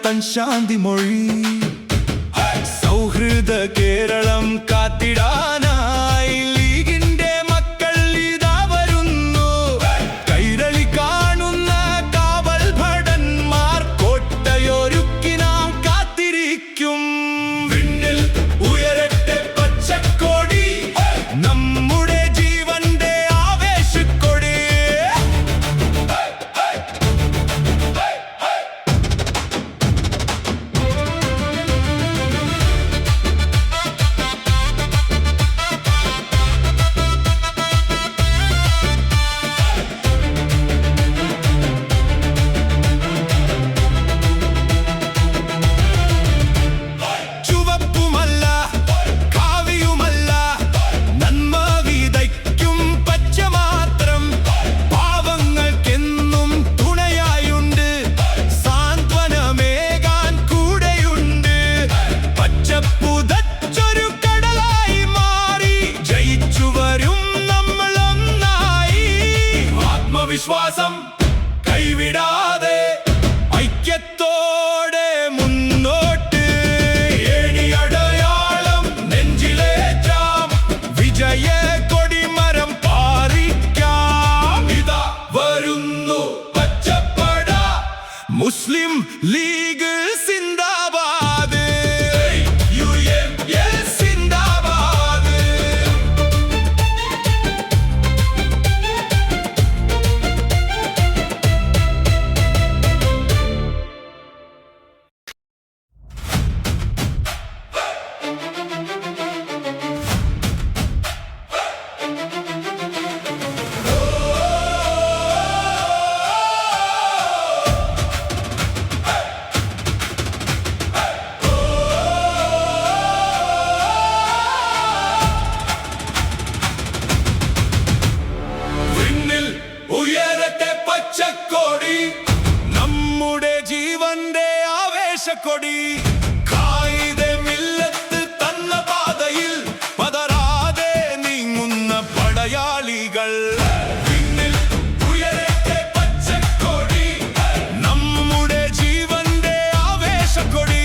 തൻ ശാന്തി മൊഴി. സൗഹൃദ കേരളം കാത്തിടാനായി ലീഗിന്റെ മക്കൾ ഇതാ വരുന്നു. കൈരളി കാണുന്ന കാവൽ ഭടന്മാർ കോട്ടയൊരുക്കി നാം കാത്തിരിക്കും. വിണ്ണിൽ ഉയരട്ടെ പച്ചക്കൊടി, നമ്മുടെ ജീവന്റെ ആവേശക്കൊടി. വിശ്വാസം കൈവിടാതെ ഐക്യത്തോടെ മുന്നോട്ട്. ഏണിയടയാളം നെഞ്ചിലേറ്റാം, വിജയ കൊടിമരം പാറിക്കാം. ഇതാ വരുന്നു പച്ചപ്പട, മുസ്ലിം ലീഗ് സിന്ദാബാദ്. പച്ചക്കൊടി, നമ്മുടെ ജീവന്റെ ആവേശക്കൊടി. കായികമില്ലത്ത് തന്ന പാതയിൽ പതറാതെ നീങ്ങുന്ന പടയാളികൾ. പിന്നിൽ ഉയരട്ടെ പച്ചക്കൊടി, നമ്മുടെ ജീവന്റെ ആവേശക്കൊടി.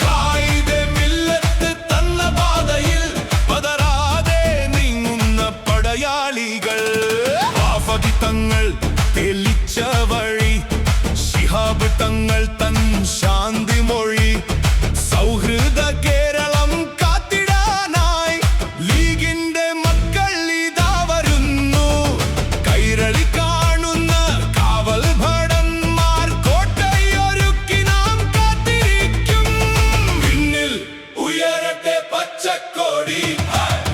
കായികമില്ലത്ത് തന്ന പാതയിൽ പതറാതെ നീങ്ങുന്ന പടയാളികൾ. ആഫിതങ്ങൾ തെളിച്ച വഴി, ശിഹാബ് തങ്ങൾ തൻ ശാന്തി മൊഴി. സൗഹൃദ കേരളം കാത്തിടാനായി ലീഗിന്റെ മക്കൾ ഇതാ വരുന്നു. കൈരളി കാണുന്ന കാവൽ ഭടന്മാർ കോട്ടയൊരുക്കി നാം കാത്തിരിക്കും. പിന്നിൽ ഉയരട്ടെ പച്ചക്കൊടി,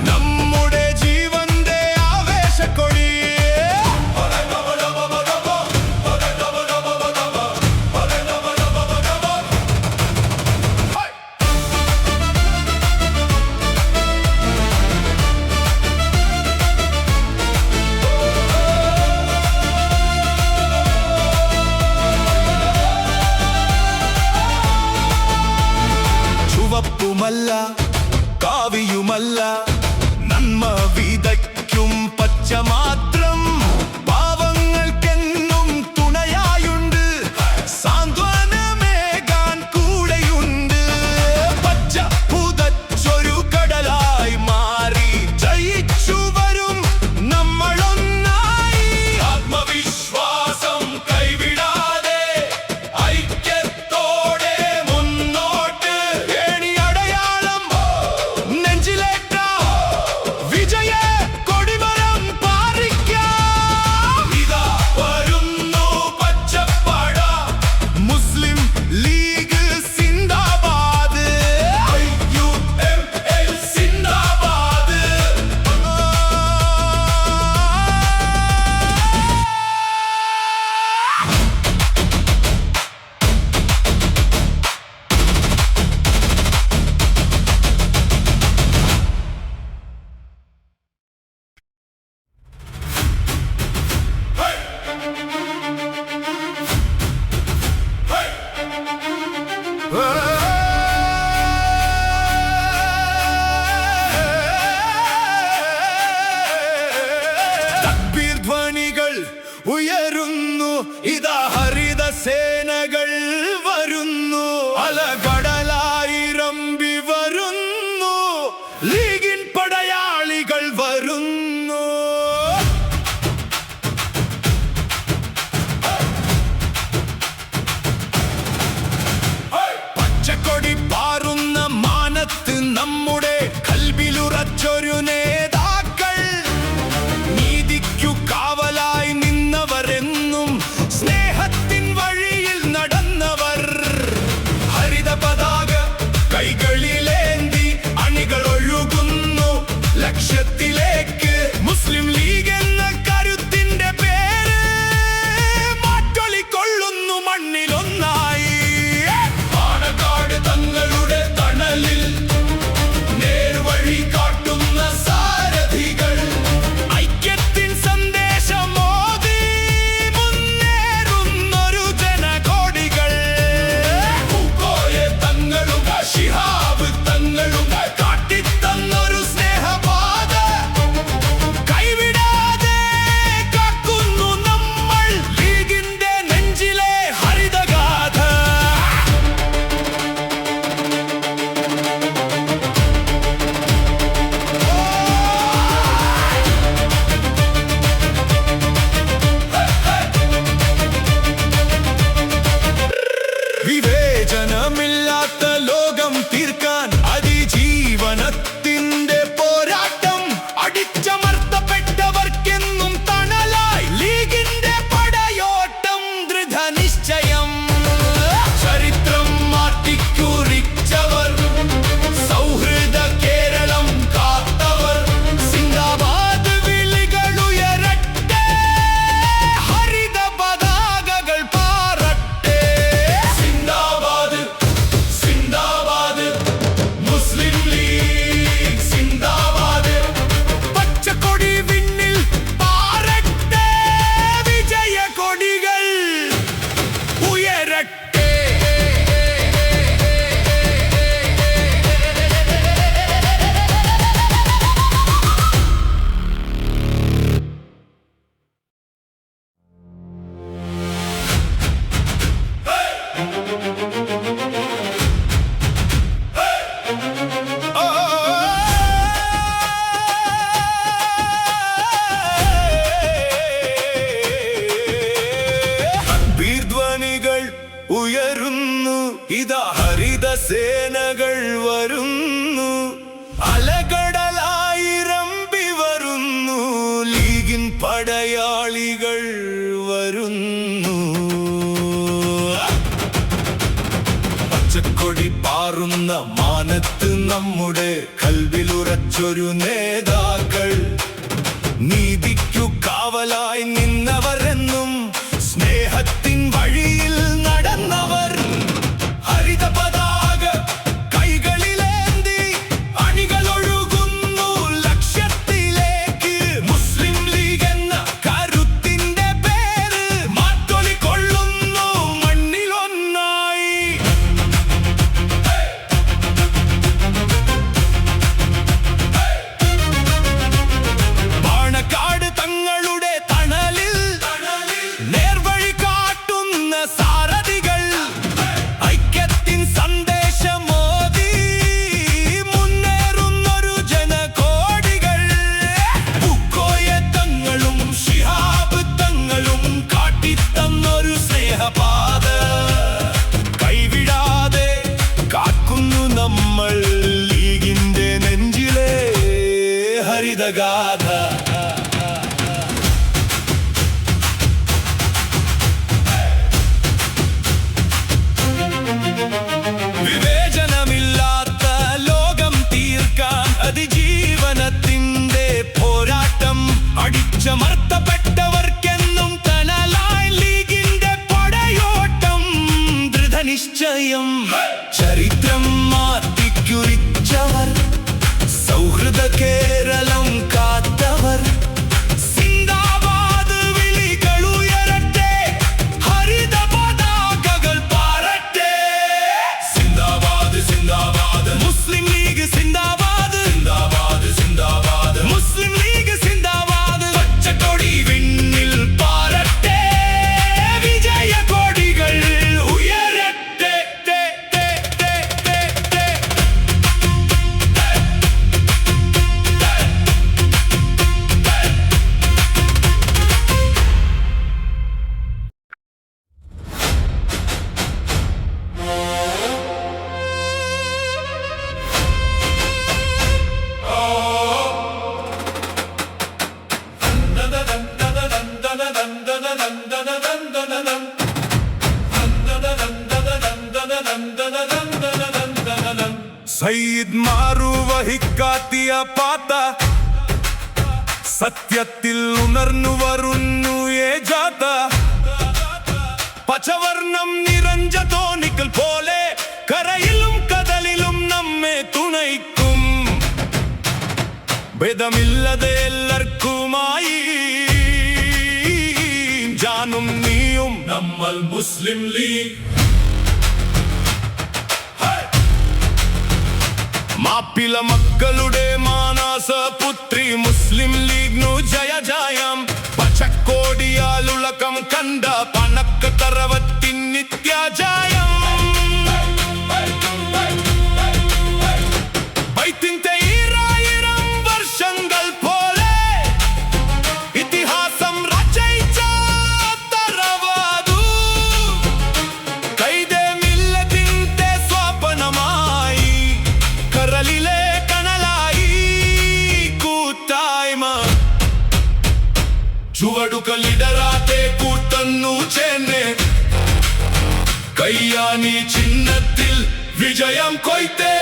നമ്മുടെ ജീവന്റെ ആവേശക്കൊടി. ചുവപ്പുമല്ല കാവിയുമല്ല, നന്മ വിതയ്ക്കും പച്ച മാത്രം. പാവങ്ങൾക്കെന്നും തുണയായുണ്ട്, സാന്ത്വനമേകാൻ കൂടെയുണ്ട്. പച്ച പുതച്ചൊരു കടലായി മാറി ജയിച്ചു വരും നമ്മളൊന്നായി. ആത്മവിശ്വാസം കൈവിടാതെ ഐക്യത്തോടെ മുന്നോട്ട്. ഏണിയടയാളം നെഞ്ചിലേറ്റാം, വിജയ കൊടിമരം പാറിക്കാം. സേനകൾ വരുന്നു, അലകടലായിരമ്പി വരുന്നു, ലീഗിൻ പടയാളികൾ വരുന്നു. പച്ചക്കൊടി പാറുന്ന മാനത്ത് നമ്മുടെ കൽവിലുറച്ചൊരു നേതാക്കൾ, നീതിക്കു കാവലായി നിന്നവരെന്നും സ്നേഹത്തിൻ വഴിയിൽ നടന്നവർ. ഹരിത പതാക കൈകളിലേന്തി അണികളൊഴുകുന്നു ലക്ഷ്യത്തിലേക്ക്. മുസ്ലിം ലീഗ് എന്ന കരുത്തിന്റെ പേര് മാറ്റൊലി കൊള്ളുന്നു മണ്ണിലൊന്നായി. പാണക്കാട് തങ്ങളുടെ തണലിൽ നേർവഴി കാട്ടുന്ന സാരഥികൾ, ഐക്യത്തിൻ സന്ദേശമോദി മുന്നേറുന്നൊരു ജനകോടികൾ. പൂക്കോയ തങ്ങളും ശിഹാബ് തങ്ങളും കാട്ടിത്തന്നൊരു സ്നേഹപാത കൈവിടാതെ കാക്കുന്നു നമ്മൾ ലീഗിന്റെ നെഞ്ചിലെ ഹരിതഗാഥ. വിവേചനമില്ലാത്ത ലോകം തീർക്കാൻ അതിജീവനത്തിന്റെ പോരാട്ടം. അടിച്ചമർത്തപ്പെട്ടവർക്കെന്നും തണലായി ലീഗിന്റെ പടയോട്ടം. ദൃഢനിശ്ചയം ചരിത്രം മാറ്റിക്കുറിച്ചവർ, സൗഹൃദ കേരളം കാത്തവർ. സിന്ദാബാദ് വിളികളുയരട്ടെ, ഹരിത പതാകകൾ പാറട്ടെ. സിന്ദാബാദ് സിന്ദാബാദ് മുസ്ലിം ലീഗ് സിന്ദാബാദ്. സിന്ദാബാദ് സിന്ദാബാദ് മുസ്ലിം ലീഗ് സിന്ദാബാദ്. പച്ചക്കൊടി വിണ്ണിൽ പാറട്ടെ, വിജയക്കൊടികൾ ഉയരട്ടെ. സയ്യിദ് മാറു വഹിക്കാത്തിയ പാത, സത്യത്തിൽ ഉണർന്നു വരുന്നു ഏ ജാഥ. പച്ചവർണം നിറഞ്ഞ തോണികൾ പോലെ കരയിലും കടലിലും നമ്മെ തുണയ്ക്കും. ഭേദമില്ലതെ എല്ലാവർക്കുമായി ജാനും നീയും നമ്മൾ മുസ്ലിം ലീഗ്. മാപ്പിള മക്കളുടെ മാനസ പുത്രി മുസ്ലിം ലീഗ് ജയ ജയം. പച്ചക്കോടിയാലുളക്കം കണ്ട പണക്ക തറവത്തിൻ നിത്യജയം. ബൈത്തിൻ്റെ 1000 വർഷങ്ങൾ പോലെ ഇതിഹാസം രചയിച്ച തറവാദു. കൈതേ മില്ലത്തിൻ്റെ സ്വപ്നമായി, കരളിലെ കനലായി കൂട്ടായ്മ. ചുവടുകളിടരാതെ കൂട്ടുന്നു ചേർന്ന്, കയ്യാനി ചിഹ്നത്തിൽ വിജയം കൊയ്ത്തേ.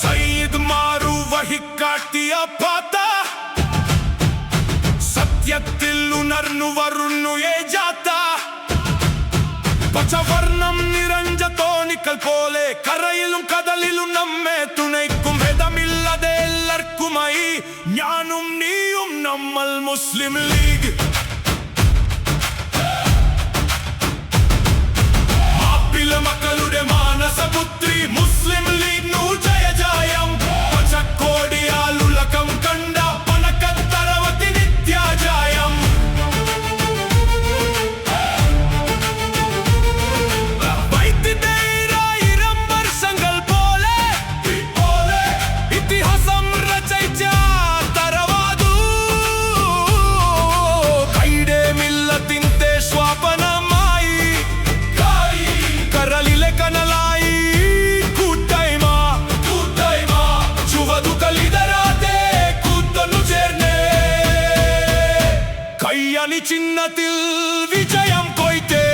സയ്യിദ് മാറു വഹിക്കാട്ടിയ പാത, സത്യത്തിൽ ഉണർന്നു വരുന്നു ഏ ജാഥ. പച്ചവർണം നിറഞ്ഞ തോണികൾ പോലെ കരയിലും കടലിലും നമ്മെ തുണയ്ക്കും. ഭേദമില്ലാതെ എല്ലാവർക്കുമായി ഞാനും നീയും നമ്മൾ മുസ്ലിം ലീഗ്. മാപ്പിള മക്കളുടെ മാനസപുത്രി മുസ്ലിം ലീഗ് ജയ ജയം. പച്ചക്കോടിയാലുളക്കം കണ്ട പണക്കത്തറവത്തി നിത്യജയം. വൈദ്യുതൈരായിരം വർഷം ചിഹ്നത്തിൽ വിജയം കൊയ്ത്തേ.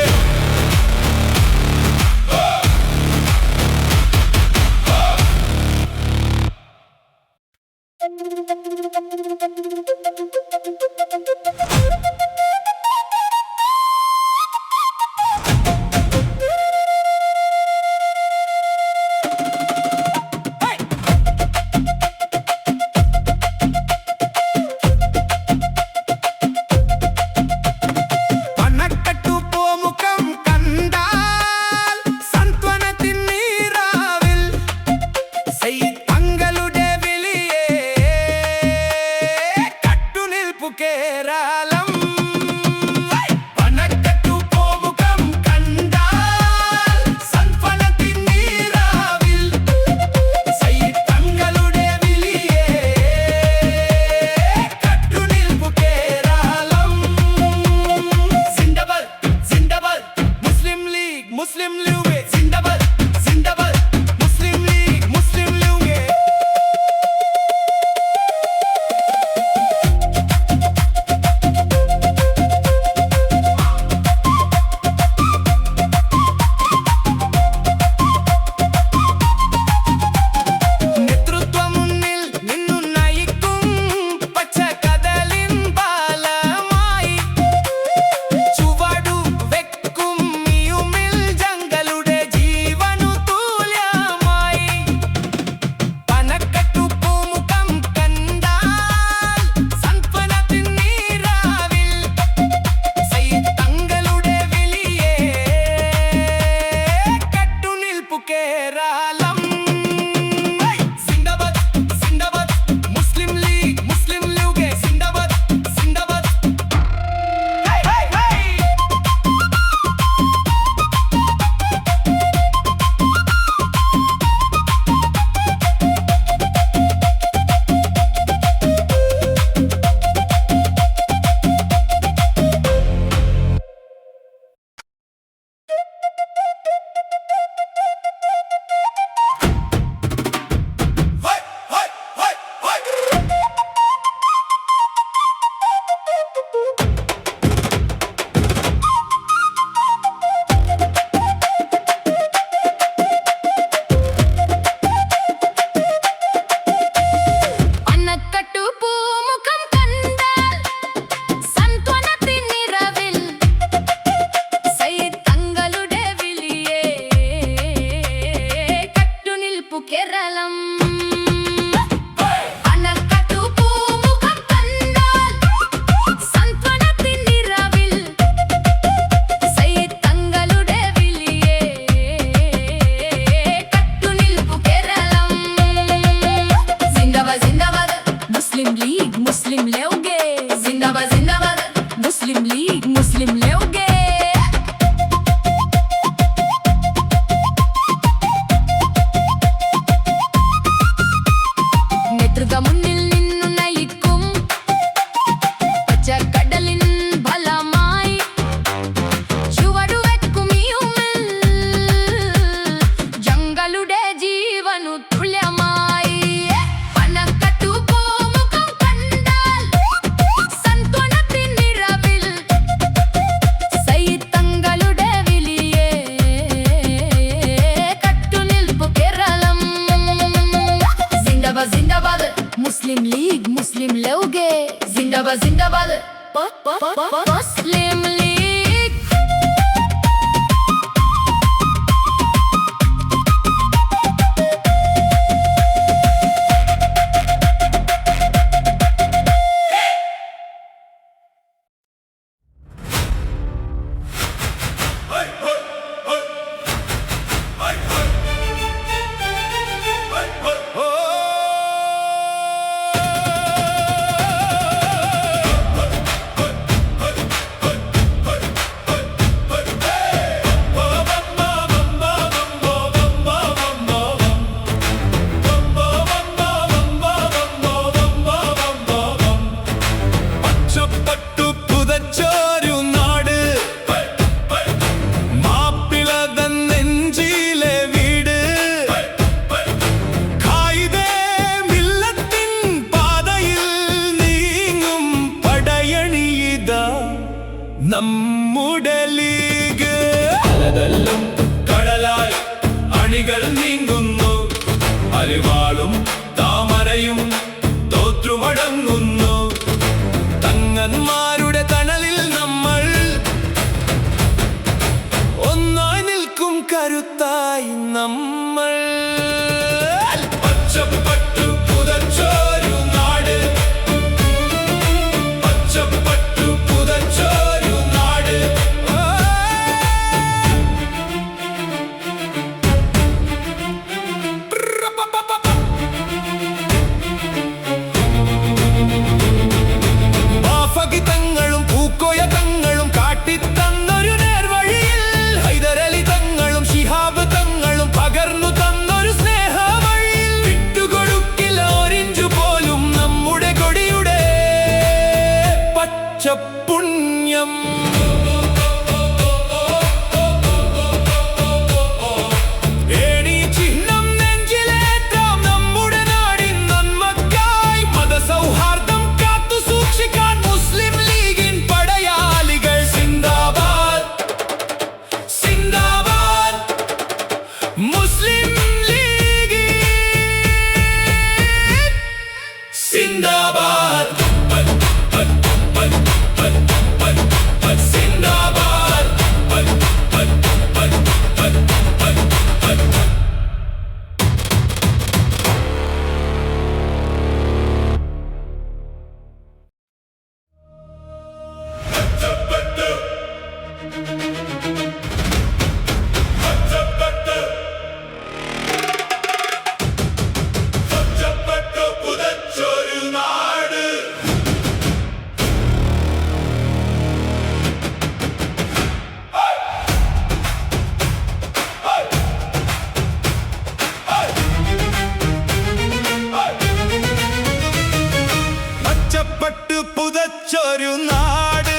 जिंदाबाद मुस्लिम लीग। നീങ്ങുന്നു. അരിവാളും താമരയും തോറ്റുമടങ്ങുന്നു. തങ്ങന്മാരുടെ തണലിൽ നമ്മൾ ഒന്നായി നിൽക്കും, കരുത്തായി നമ്മൾ. പച്ചപ്പട്ടു പുതച്ചൊരു നാട്, പച്ചപ്പട്ടു പുതച്ചൊരു നാട്. മാഫകിതങ്ങളും പൂക്കോയ തങ്ങളും കാട്ടിത്തന്നൊരു നേർവഴിയിൽ, ഹൈദരലി തങ്ങളും ശിഹാബ് തങ്ങളും പകർന്നു തന്നൊരു സ്നേഹവഴിയിൽ. വിട്ടുകൊടുക്കില്ല ഒരിഞ്ചു പോലും നമ്മുടെ കൊടിയുടെ പച്ചപ്പുണ്യം. ഏണി ചിഹ്നം നെഞ്ചിലേറ്റാം നമ്മുടെ നാടിൻ നന്മയ്ക്കായി. മതസൗഹാർദ്ദം കാത്തു സൂക്ഷിക്കാൻ മുസ്ലിം ലീഗിൻ പടയാളികൾ. സിന്ദാബാദ് സിന്ദാബാദ് മുസ്ലിം ലീഗ് സിന്ദാബാദ്. സിന്ദാബാദ്. പച്ചപ്പട്ടു പുതച്ചൊരു നാട്. പച്ചപ്പട്ടു പുതച്ചൊരു നാട്,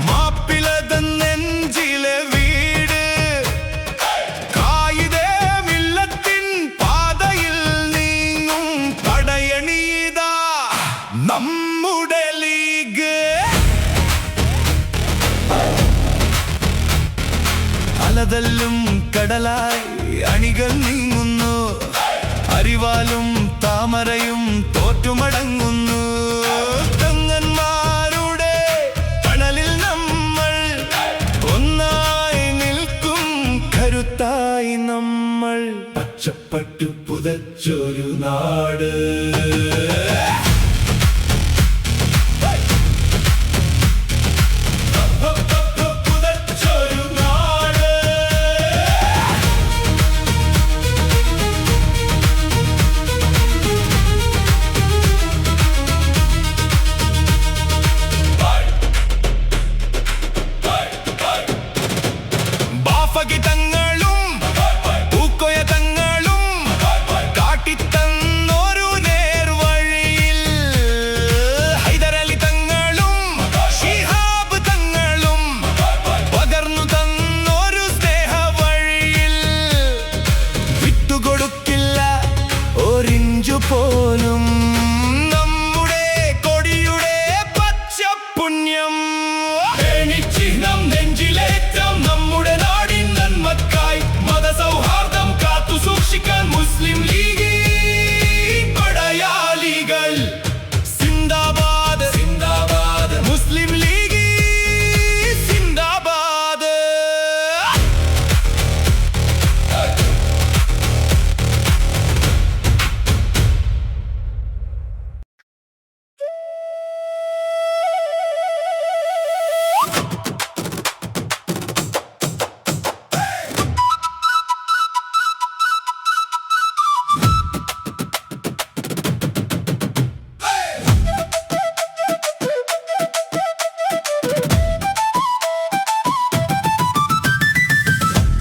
മാപ്പിളതൻ നെഞ്ചിലെ വീട്. കായിദേ മില്ലത്തിൻ പാതയിൽ നീങ്ങും പടയണീതാ നമ്മുടെ ലീഗ്. അലതല്ലും കടലായി അണികൾ നീങ്ങുന്നു. അരിവാലും താമരയും തോറ്റുമടങ്ങുന്നു. തങ്ങന്മാരുടെ തണലിൽ നമ്മൾ ഒന്നായി നിൽക്കും, കരുത്തായി നമ്മൾ. പച്ചപ്പട്ടു പുതച്ചൊരു നാട്. പുതച്ചൊരു നാട്. ബാഫകിതങ്ങളും പൂക്കോയ തങ്ങളും കാട്ടിത്തന്നൊരു നേർവഴിയിൽ, ഹൈദരലി തങ്ങളും ശിഹാബ് തങ്ങളും പകർന്നു തന്നൊരു സ്നേഹവഴിയിൽ. വിട്ടുകൊടുക്കില്ല ഒരിഞ്ചു പോലും നമ്മുടെ കൊടിയുടെ പച്ചപ്പുണ്യം. ചിഹ്നം നെഞ്ചിലേറ്റാം നമ്മുടെ നാടിൻ നന്മയ്ക്കായി. മതസൗഹാർദ്ദം കാത്തു സൂക്ഷിക്കാൻ മുസ്ലിം ലീഗ് പടയാളികൾ. സിന്ദാബാദ് സിന്ദാബാദ് മുസ്ലിം ലീഗ് സിന്ദാബാദ്.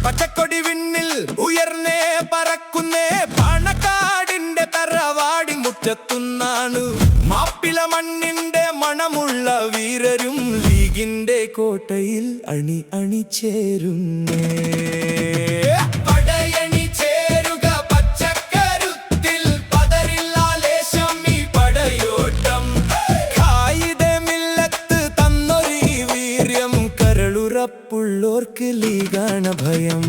പച്ചക്കൊടി വിണ്ണിൽ ഉയർന്നേ പറക്കുന്നേ, പാണക്കാടിന്റെ തറവാടി മുറ്റത്തുന്നാണ്. മാപ്പിള മണ്ണിന്റെ മണമുള്ള വീരരും ലീഗിന്റെ കോട്ടയിൽ അണി അണിചേരുന്നേ. പടയണി ചേരുക പച്ചക്കരുത്തിൽ, പതറില്ല ലേശം ഈ പടയോട്ടം. കായിദേ മില്ലത്ത് തന്നൊരു വീര്യം, കരളുറപ്പുള്ളോർക്ക് ലീഗാണ് ഭയം.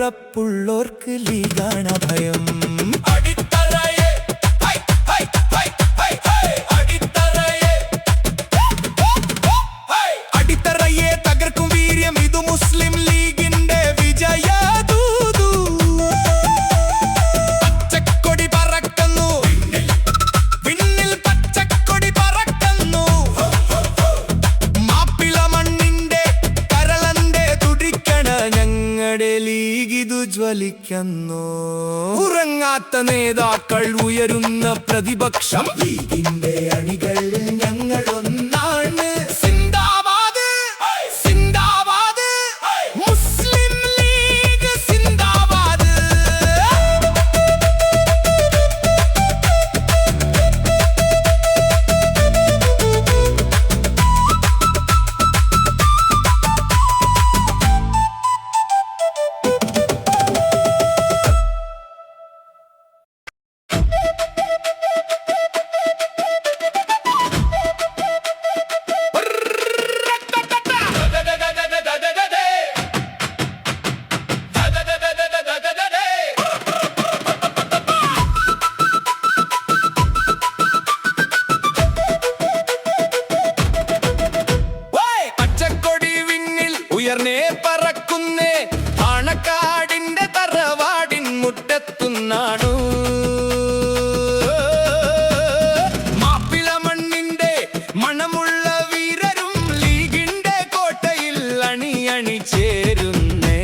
കരളുറപ്പുള്ളോർക്ക് ലീഗാണ ഭയം. അടിത്തറയെ ഹൈ ഹൈ ഹൈ ഹൈ ഹൈ അടിത്തറയെ ഹൈ അടിത്തറയെ തകർക്കും വീര്യം ഇതു മുസ്ലിം ലീഗിന്റെ വിജയദൂതു. പച്ചക്കൊടി പറക്കുന്നു വിണ്ണിൽ, പച്ചക്കൊടി പറക്കുന്നു. മാപ്പിള മണ്ണിന്റെ കരളന്റെ തുടിക്കണ ഞങ്ങളുടെ ലീഗിതു ജ്വലിക്കുന്നു. ഉറങ്ങാത്ത നേതാക്കൾ ഉയരുന്ന പ്രതിപക്ഷം ലീഗിന്റെ അണികൾ ഞങ്ങളൊന്നാണ്. സിന്ദാബാദ് സിന്ദാബാദ് മുസ്ലിം ലീഗ് സിന്ദാബാദ്. പച്ചക്കൊടി വിണ്ണിൽ ഉയർന്നേ പറക്കുന്നേ, ആണക്കാടിന്റെ തറവാടിൻ മുറ്റത്തുന്നാണു. മാപ്പിള മണ്ണിന്റെ മണമുള്ള വീരരും ലീഗിന്റെ കോട്ടയിൽ അണിയണി ചേരുന്നേ.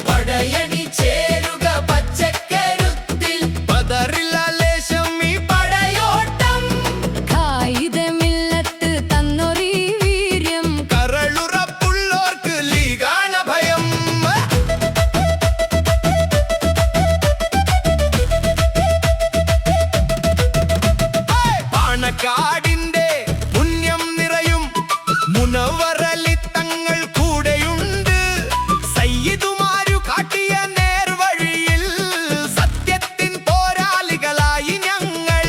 പടയണി ചേരുക പച്ചക്കരുത്തിൽ, പതറില്ല ലേശം ഈ പടയോട്ടം. കായികമില്ലത്ത് തന്നൊരീ വീര്യം, കരളുറപ്പുള്ളോർക്ക് ലീഗാണ ഭയം. പാണക്കാടിന്റെ പുണ്യം നിറയും മുനവ്വറലി തങ്ങൾ കൂടെയുണ്ട്. സയ്യിദുമാരു കാട്ടിയ നേർവഴിയിൽ സത്യത്തിൻ പോരാളികളായി ഞങ്ങൾ.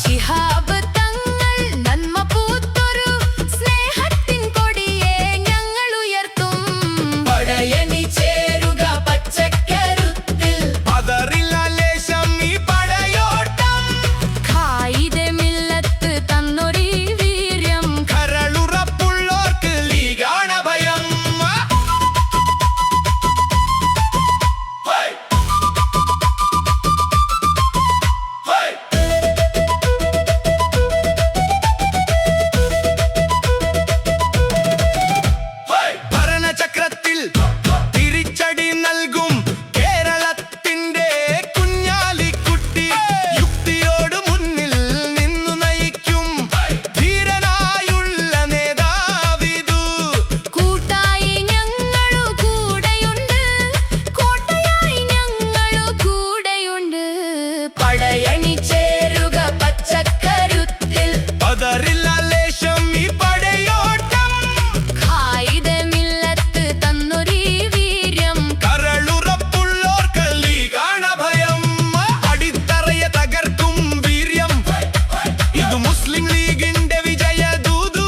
ശിഹാബ് തങ്ങൾ നന്മ പൂത്തൊരു സ്നേഹത്തിൻ കൊടിയെ ഞങ്ങൾ ഉയർത്തും. പടയണി ചേരുക പച്ചക്കരുത്തിൽ, പതറില്ല ലേശം ഈ പടയോട്ടം. കായികമില്ലത്ത് തന്നൊരീ വീര്യം, കരളുറപ്പുള്ളോർക്ക് ലീഗാണ ഭയം. ഹൈ ഹൈ ഹൈ ഭരണചക്രത്തിൽ തിരിച്ചടി നൽകും കേരളത്തിന്റെ കുഞ്ഞാലിക്കുട്ടി. യുക്തിയോട് മുന്നിൽ നിന്നു നയിക്കും ധീരനായുള്ള നേതാവിതു. കൂട്ടായി ഞങ്ങളു കൂടെയുണ്ട്, കോട്ടയായി ഞങ്ങളു കൂടെയുണ്ട്. പടയണി ചേരുക പച്ചക്കരുത്തിൽ, പതറില്ല ലേശം ഈ പടയോട്ടം. കായികമില്ലത്ത് തന്നൊരീ വീര്യം, കരളുറപ്പുള്ളോർക്ക് ലീഗാണ ഭയം. അടിത്തറയെ തകർക്കും വീര്യം ഇത് മുസ്ലിം ലീഗിന്റെ വിജയദൂതു.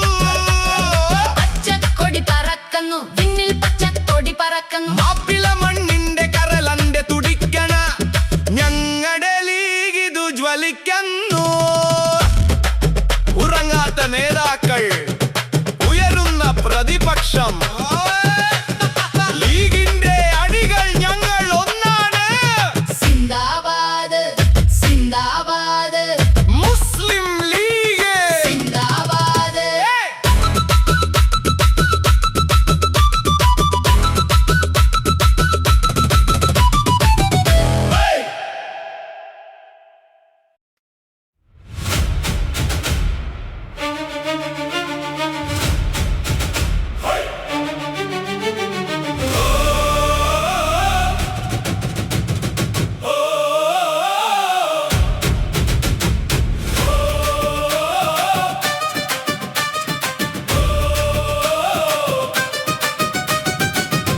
പച്ചക്കൊടി പറക്കുന്നു വിണ്ണിൽ, പച്ചക്കൊടി പറക്കുന്നു. മാപ്പിള മണ്ണിന്റെ കരളന്റെ തുടിക്കണ ഞങ്ങളുടെ ലീഗിതു ജ്വലിക്കുന്നു. ഉറങ്ങാത്ത നേതാക്കൾ ഉയരുന്ന പ്രതിപക്ഷം ലീഗിന്റെ അണികൾ ഞങ്ങൾ ഒന്നാണ്. സിന്ദാബാദ് സിന്ദാബാദ് മുസ്ലിം ലീഗ് സിന്ദാബാദ്.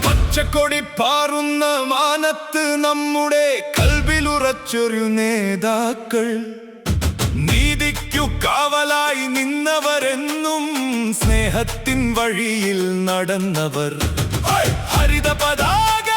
പച്ചക്കൊടി പാറുന്ന മാനത്ത് നമ്മുടെ കൽബിലുറച്ചൊരു നേതാക്കൾ. നീതിക്കു കാവലായി നിന്നവരെന്നും സ്നേഹത്തിൻ വഴിയിൽ നടന്നവർ. ഹരിത പതാക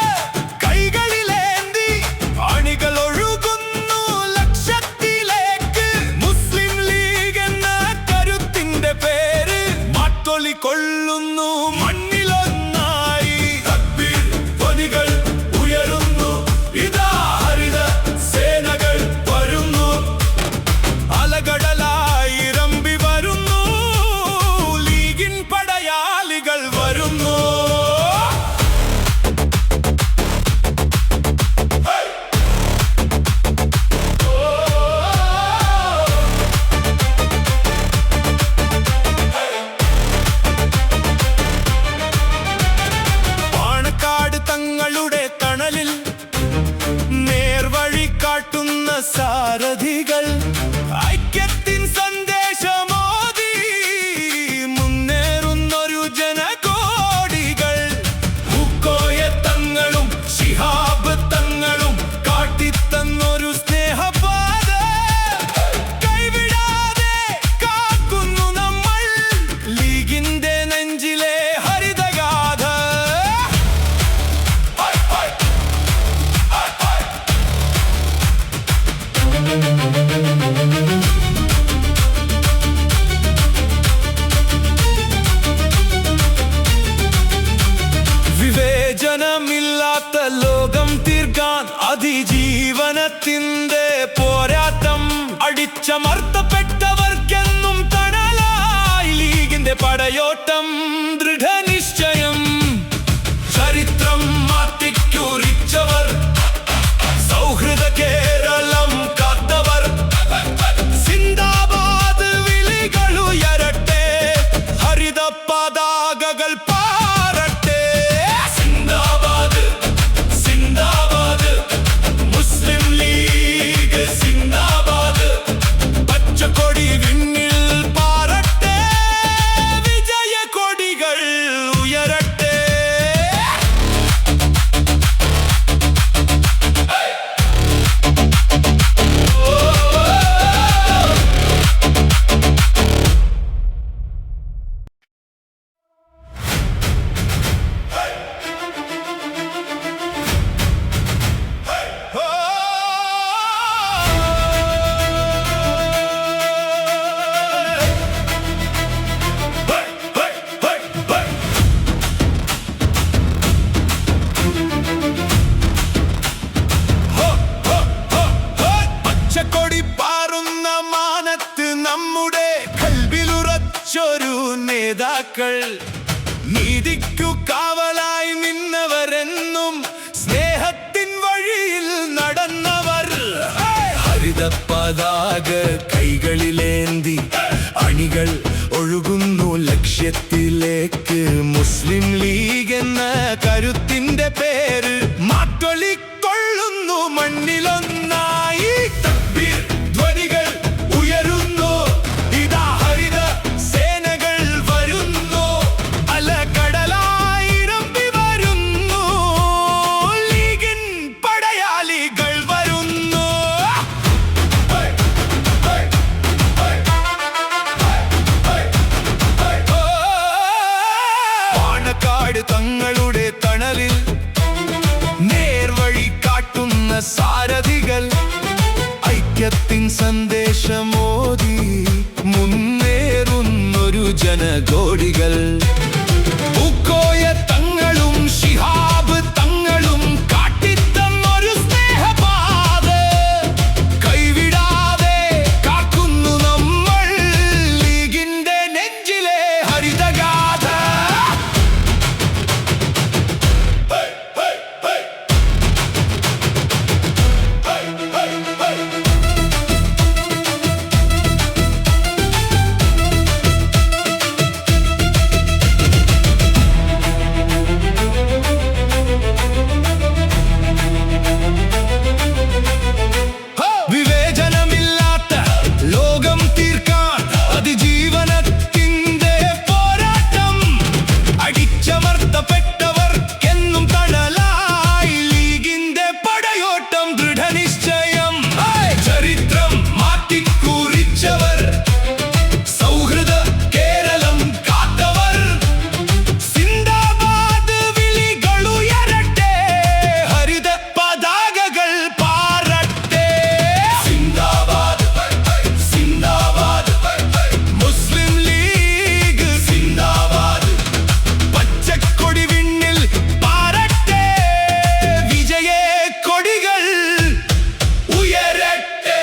വിവേചനത്തിന്റെ പോരാട്ടം, അടിച്ചമർത്തപ്പെട്ടവർക്കെന്നും തണലായി ലീഗിന്റെ പടയോട്ടം, ദൃഢനിശ്ചയം, ചരിത്രം മാറ്റിക്കുറിച്ചവർ, സൗഹൃദ കേരളം കാത്തവർ. സിന്ദാബാദ് വിളികളുയരട്ടെ, ഹരിത പതാകകൾ പാറട്ടെ. സിന്ദാബാദ് സിന്ദാബാദ്, മുസ്ലിം ലീഗ് സിന്ദാബാദ്. പച്ചക്കൊടി വിണ്ണിൽ പാറട്ടെ, വിജയ കൊടികൾ ഉയരട്ടെ. പച്ചക്കൊടി പാറുന്ന മാനത്ത് നമ്മുടെ കൽബിലുറച്ചൊരു നേതാക്കൾ, നീതിക്കു കാവലായി നിന്നവരെന്നും സ്നേഹത്തിൻ വഴിയിൽ നടന്നവർ. ഹരിത പതാക കൈകളിലേന്തി അണികൾ ഒഴുകുന്നു ലക്ഷ്യത്തിലേക്ക്. മുസ്ലിം ലീഗ് എന്ന കരുത്തിന്റെ പേര് മാറ്റൊലിക്കൊള്ളുന്നു മണ്ണിലൊന്നായി. തക്ബീർ ധ്വനികൾ ഉയരുന്നു, ഇതാ ഹരിത സേനകൾ വരുന്നു, അലകടലായിരമ്പി വരുന്നു, ലീഗിൻ പടയാളികൾ വരുന്നു. പാണക്കാട് തങ്ങളുടെ തണലിൽ നേർവഴി കാട്ടുന്ന സാരഥികൾ, ഐക്യത്തിൻ സന്ദേശമോതി മുന്നേറുന്നൊരു ജനകോടികൾ. പൂക്കോയ തങ്ങളും ശിഹാബ് തങ്ങളും കാട്ടിത്തന്നൊരു സ്നേഹപാത, കൈവിടാതെ കാക്കുന്നു നമ്മൾ ലീഗിന്റെ നെഞ്ചിലെ ഹരിതഗാഥ. വിവേചനമില്ലാത്ത ലോകം തീർക്കാൻ അതിജീവനത്തിന്റെ പോരാട്ടം, അടിച്ചമർത്തപ്പെട്ടവർക്കെന്നും തണലായി ലീഗിന്റെ പടയോട്ടം, ദൃഢനിശ്ചയം, ചരിത്രം മാറ്റിക്കുറിച്ചവർ, സൗഹൃദ കേരളം കാത്തവർ. സിന്ദാബാദ് വിളികളുയരട്ടെ, ഹരിത പതാകകൾ പാറട്ടെ. സിന്ദാബാദ് സിന്ദാബാദ്, മുസ്ലിം ലീഗ് സിന്ദാബാദ്. പച്ചക്കൊടി വിണ്ണിൽ പാറട്ടെ, വിജയ കൊടികൾ ഉയരട്ടെ.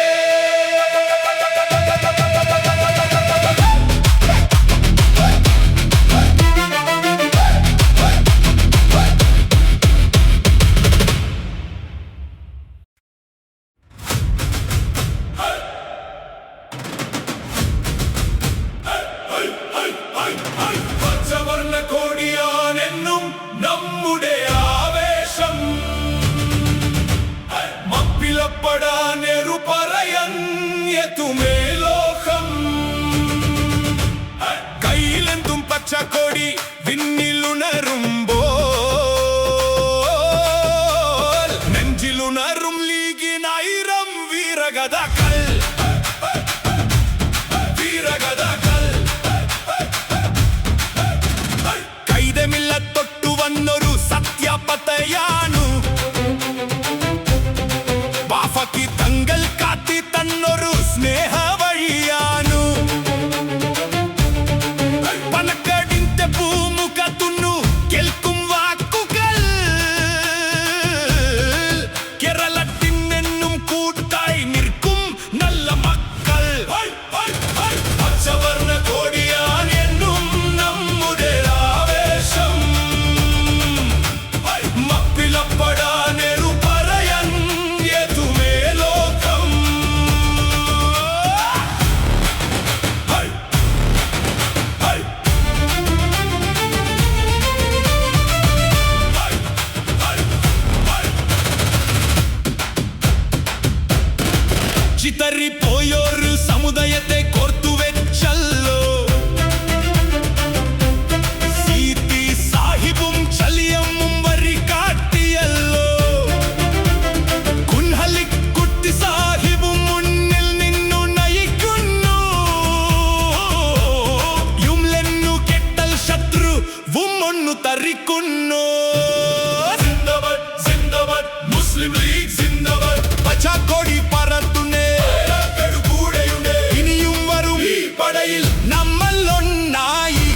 പച്ചവർണ്ണ കൊടിയാണെന്നും നമ്മുടെ ആവേശം, മപ്പിലപ്പെടാനെറു പറയത്തുമേ ലോകം. കയ്യിലെന്തും പച്ചക്കൊടി വിണ്ണിലുണരുമ്പോൾ, നെഞ്ചിലുണരും ലീഗിനായിരം വീരഗതാക്കൾ, വീരഗതാക്കൾ. കൈതമില്ല തൊട്ടു വന്നൊരു സത്യപതയാണു, ബാഫക്കി തങ്ങൾ കാത്തി തന്നൊരു സ്നേഹ വഴിയാണു. പനക്കടിന്റെ പൂ ചിതറിപ്പോയൊരു സമുദായത്തെ കോർത്തുവെച്ചല്ലോ. സീതി സാഹിബും ചലിയമ്മും വരി കാട്ടിയല്ലോ. കുൻഹലിക്കുട്ടി സാഹിബും മുന്നിൽ നിന്നു നയിക്കുന്നു. യുംലെന്നു കെട്ടൽ ശത്രുവും ഒന്നു തറിക്കുന്നു. ജിന്ദാബാദ് ജിന്ദാബാദ് മുസ്ലിം ലീഗ് ജിന്ദാബാദ്. പച്ചക്കൊടി പറത്തുന്നേ കൂടെയുണ്ട് ഇനിയും വരും ഈ പടയിൽ. നമ്മൾ ഒന്നായി.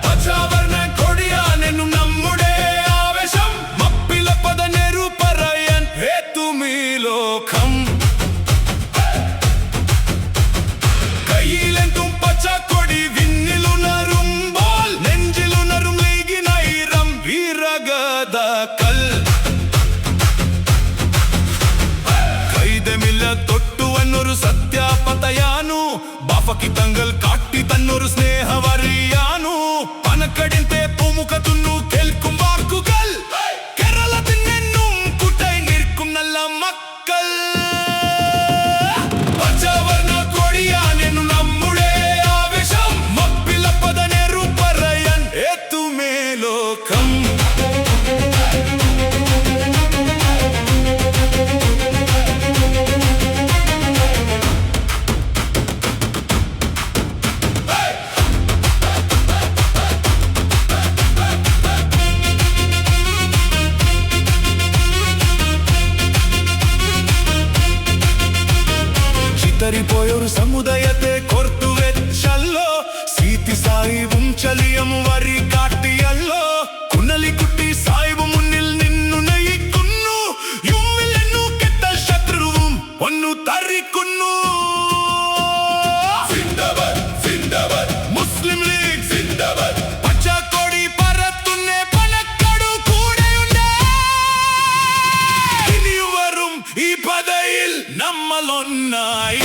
പച്ചവർണ്ണ കൊടിയാണെന്നും നമ്മുടെ ആവേശം. മപ്പിളപ്പതനെരു പറയാൻ ഹേതുമീ ലോകം. കയ്യിലെന്തും പച്ചക്കൊടി വിണ്ണിലുണരുമ്പോൾ നെഞ്ചിലുണരും ലീഗിനായിരം വീരഗാഥകൾ. കൈതമില്ല തൊട്ടുവന്നൊരു സത്യാപതയാನು. ബാഫക്കി തങ്ങൾ കാട്ടി തന്നൊരു സ്നേഹവറിയാನು. പനക്കടിന്റെ പൂമുഖത്തുന്നു കേൾക്കും വാക്കുകൾ. കേരളത്തിനെന്നും കൂട്ടായി നിൽക്കും നല്ല മക്കൾ. പച്ചവർണ്ണ കൊടിയാണെന്നും നമ്മുടെ ആവേശം. മപ്പിളപ്പതനെരു പറയാൻ ഹേതുമേ ലോകം. ചിതറിപ്പോയൊരു സമുദായത്തെ കോർത്തുവെച്ചല്ലോ. സീതി സാഹിബും ചലിയമ്മും വരി കാട്ടിയല്ലോ. കുന്നലിക്കുട്ടി സാഹിബ് മുന്നിൽ നിന്നു നയിക്കുന്നു. യുമ്മിലെന്നു കെട്ടൽ ശത്രുവും ഒന്നു തറിക്കുന്നു. ജിന്ദാബാദ് ജിന്ദാബാദ് മുസ്ലിം ലീഗ് ജിന്ദാബാദ്. പച്ചക്കൊടി പറത്തുന്നേ പനക്കടു കൂടെയുണ്ട്. ഇനിയും വരും ഈ പദയിൽ നമ്മൾ ഒന്നായി.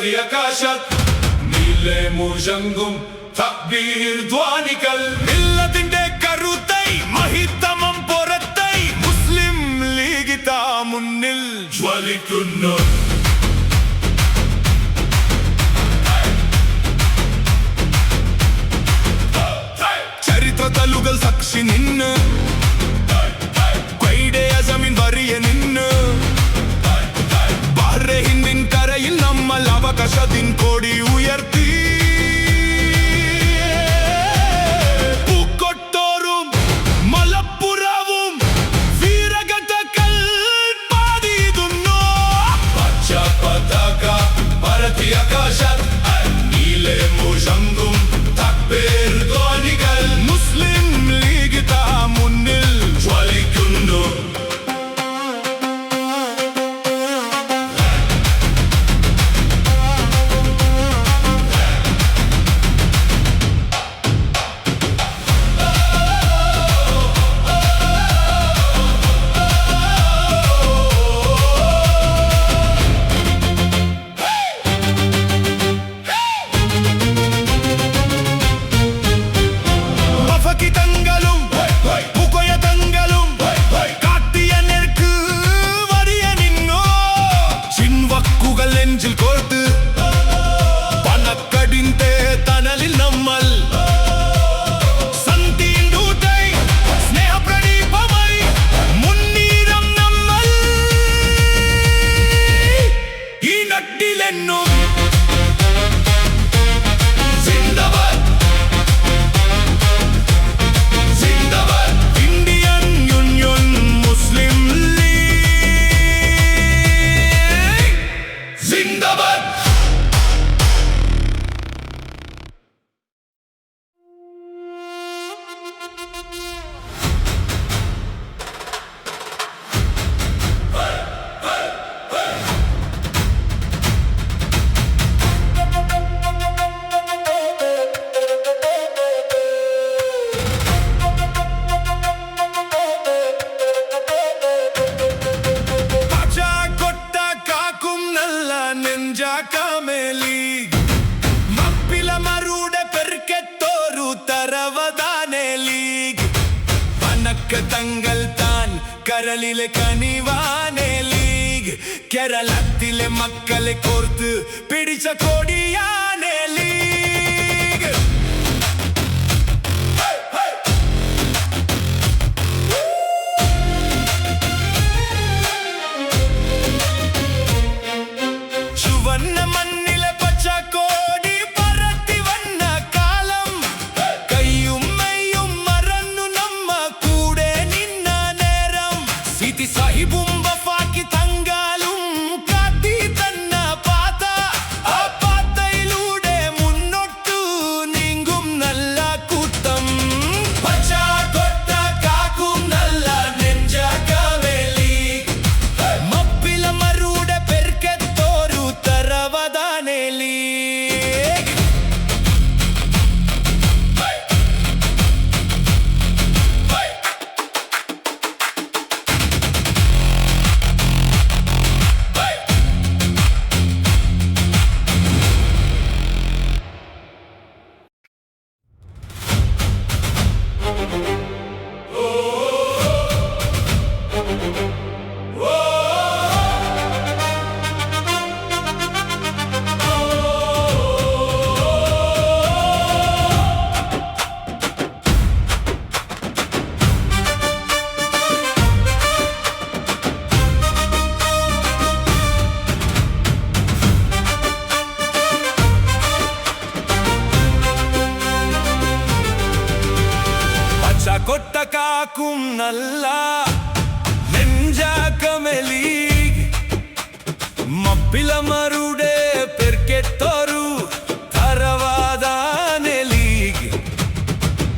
പരത്തിയാകാശത്ത് നീലെ മുഴങ്ങും തക്ബീർ ധ്വനികൾ. മില്ലത്തിന്റെ കരുത്തൈ മഹിതമം പുറത്തൈ മുസ്ലിം ലീഗ് താ മുന്നിൽ ജ്വലിക്കുന്നു. ചരിത്രതലുകൾ സാക്ഷി നിന്ന് ക്വൈഡെ അസമിൻ വരിയ നിന്ന് ബഹ്റൈനിൻ കരയിൽ നമ്മൾ അവകാശത്തിൻ കൊടി ഉയർത്തി. പൂക്കൊട്ടോറും മലപ്പുറവും വീരഗതകൾ പാടിയിടുന്നു. പച്ച പതാക പരത്തിയാകാശത്ത് നീലെ മുഴങ്ങും തക്ബീർ ധ്വനികൾ. മുസ്ലിം ലീഗ് താ മുന്നിൽ ജ്വലിക്കുന്നു. പഫകിതങ്ങളും പുകയതങ്ങളും കാട്ടിയ നെർക്ക് വരിയ നിന്നോ. ചിൻവക്കുകൾ നെഞ്ചിൽ കോർത്ത് പണക്കടിന്റെ തണലിൽ നമ്മൾ സന്ധിയിലൂടെ സ്നേഹപ്രദീപമായി മുന്നീരം നമ്മൾ ഈ നട്ടിലെന്നും സിന്ദാബാദ് സിന്ദാബാദ് ഇന്ത്യൻ യൂണിയൻ മുസ്ലിം ലീഗ് സിന്ദാബാദ്. പച്ച കൊട്ട കാക്കും നല്ല നെഞ്ചാക്കാമേ ലീഗ് മപ്പിലമരുടെ പെരുക്കെത്തോരു തരവതാനെ ലീഗ് പനക്ക് തങ്ങൾ താൻ കരളിലെ കനിവാനെ ലീഗ് കേരളത്തിലെ മക്കളെ കോർത്ത് പിടിച്ച കൊടിയാനെ ലീഗ്. ചുവന്ന മണ്ണിലെ പച്ചക്കോടി പറത്തി വന്ന കാലം കയ്യും മെയ്യും മറന്നു നമ്മ കൂടെ നിന്ന നേരം സിതി സാഹിബും വഫാക്കി തങ്കാലും കാത്തി തന്ന പാത ആ പാതയിലൂടെ മുന്നോട്ടു നീങ്ങും നല്ല കൂട്ടം. പച്ച കൊട്ട കാക്കും നല്ല നെഞ്ചാക്കാവേ ലീഗ് മപ്പിലമരുടെ പെരുക്കെത്തോരു തരവതാനെ ലീഗ്. കൊട്ട കാക്കും നല്ല നെഞ്ചാക്കമേ ലീഗ് മപ്പിലമരുടെ പെരുക്കെത്തോരു തരവാദാനെ ലീഗ്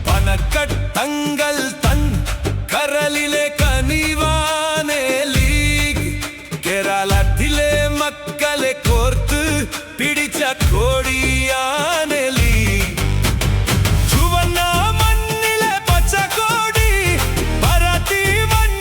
പനക്കട്ടങ്ങൾ തൻ കരളിലെ കനിവാനെ ലീഗ് കേരളത്തിലെ മക്കളെ കോർത്ത് പിടിച്ച കൊടിയാനെ ലീഗ്. ചുവന്ന മണ്ണിലെ പച്ചക്കോടി പരത്തി വന്ന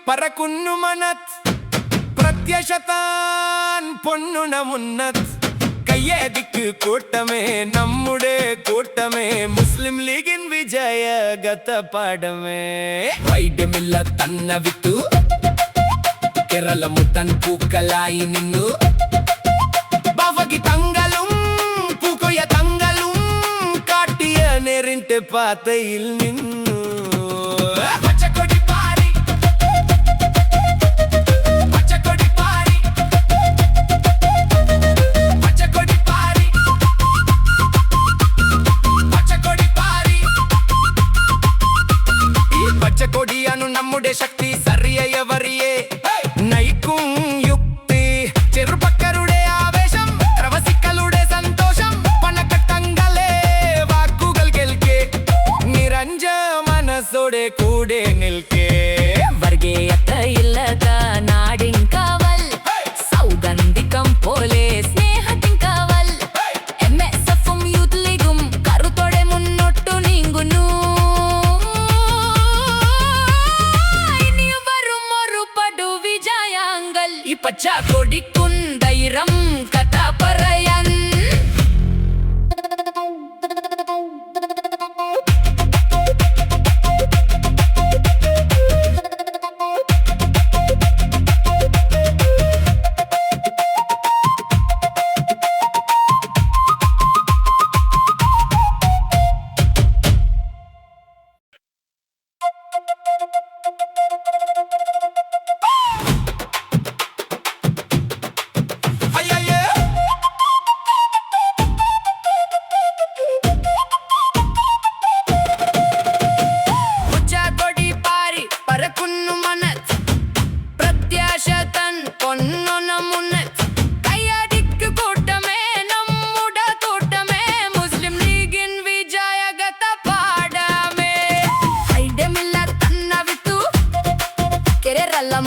പറക്കുന്നു മനത്ത് പ്രത്യക്ഷത്താൻ പൊന്നുണ മുന്നത്ത് കയ്യേദിക്ക് കൂട്ടമേ നമ്മുടെ കൂട്ടമേ മുസ്ലിം ലീഗിൻ വിജയഗത പാടമേ വൈഡമില്ല തന്ന വിത്തു കേരള മുത്തൻ പൂക്കളായി നിന്നു ബാവകി തങ്ങളും പൂക്കൊയ തങ്ങളും കാട്ടിയ നേരിന്റെ പാതയിൽ നിന്നു പച്ചക്കൊടി പാരി പച്ചക്കൊടി പാരി പച്ചക്കൊടി പാരി പച്ചക്കൊടി പാരി ഈ പച്ചക്കൊടിയാണ് നമ്മുടെ ശക്തി സറിയവറിയേ നയിക്കും യുക്തി ചെറുപ്പക്കാരുടെ ആവേശം പ്രവസിക്കളുടെ സന്തോഷം പണക്കട്ടങ്ങളെ വാക്കുകൾ കേൾക്കേ നിരഞ്ജ മനസ്സോടെ കൂടെ നിൽക്കേ വർഗീയതയില്ലത നാടിൻ കാവൽ സൗഗന്ധികം പോലെ സ്നേഹത്തിൻ കാവൽ MSF-ഉം യൂത്ത് ലീഗും കരുത്തോടെ മുന്നോട്ടു നീങ്ങുന്നു ഇനിയും വരും ഒരു പടു വിജയാങ്കൽ ഈ പച്ച കൊടിക്കും ധൈര്യം കഥ പറയാൻ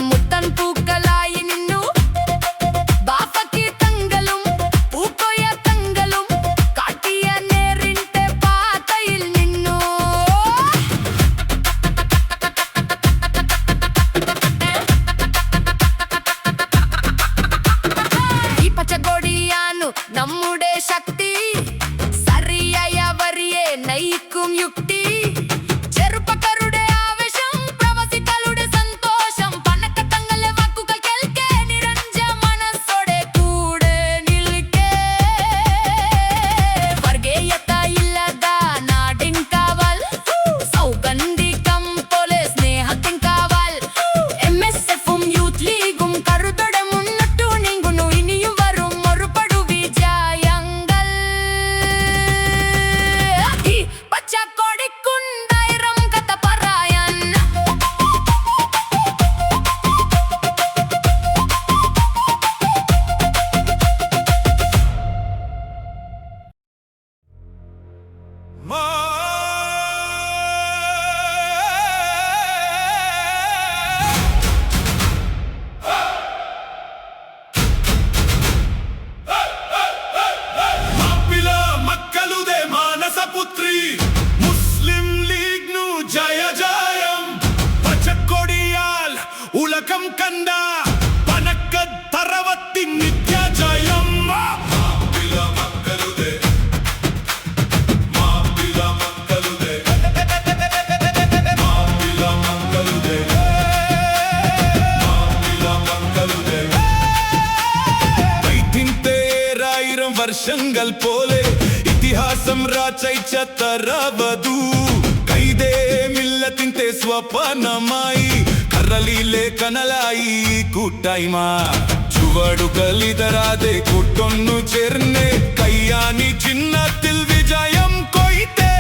മുത്തൻ പൂക്കളായി നിന്നു ബാപ്പക്ക് തങ്ങളും പൂക്കൊയ തങ്ങളും കാട്ടിയ നേരിന്റെ പാതയിൽ നിന്നു ഈ പച്ചക്കൊടിയാണു നമ്മുടെ ശക്തി സറിയവറിയെ നയിക്കും യുക്തി ചെറുപ്പക്കാരുടെ ആവേശം പ്രവസികളുടെ സന്തോഷം പണക്കത്തങ്ങളെ വാക്കുകൾ കേൾക്കേ നിരഞ്ജ മനസ്സോടെ കൂടെ നിൽക്കേ വർഗീയതയില്ലത നാടിൻ കാവൽ സൗഗന്ധികം പോലെ സ്നേഹത്തിൻ കാവൽ MSF-ഉം യൂത്ത് ലീഗും കരുത്തോടെ മുന്നോട്ടു നീങ്ങുന്നു ഇനിയും വരും ഒരു പടു വിജയങ്ങൾ ഈ പച്ചക്കൊടിക്കും ധൈര്യം കഥ പറയാൻ മാപ്പിള മക്കളുടെ മാനസപുത്രി മുസ്ലിം ലീഗ് നു ജയ ജയം പച്ചക്കൊടിയാൽ ഉലകം കണ്ട പനക്കത്തറവത്തിൻ നിത്യ ജയം മാപ്പിള മക്കളുടെ മാപ്പിള മക്കളുടെ മാപ്പിള മക്കളുടെ മാപ്പിള മക്കളുടെ വൈദ്യന്തേരായിരം വർഷങ്ങൾ പോലെ ഇതിഹാസം രാചയിച്ച തറവധു കൈതേ മില്ലത്തിന്റെ സ്വപ്നമായി കരളിലെ കനലായി കൂട്ടായ്മ ചുവടുകളിതരാതെ കൂട്ടൊന്നു ചേർന്ന് കയ്യാനി ചിഹ്നത്തിൽ വിജയം കൊയ്തേ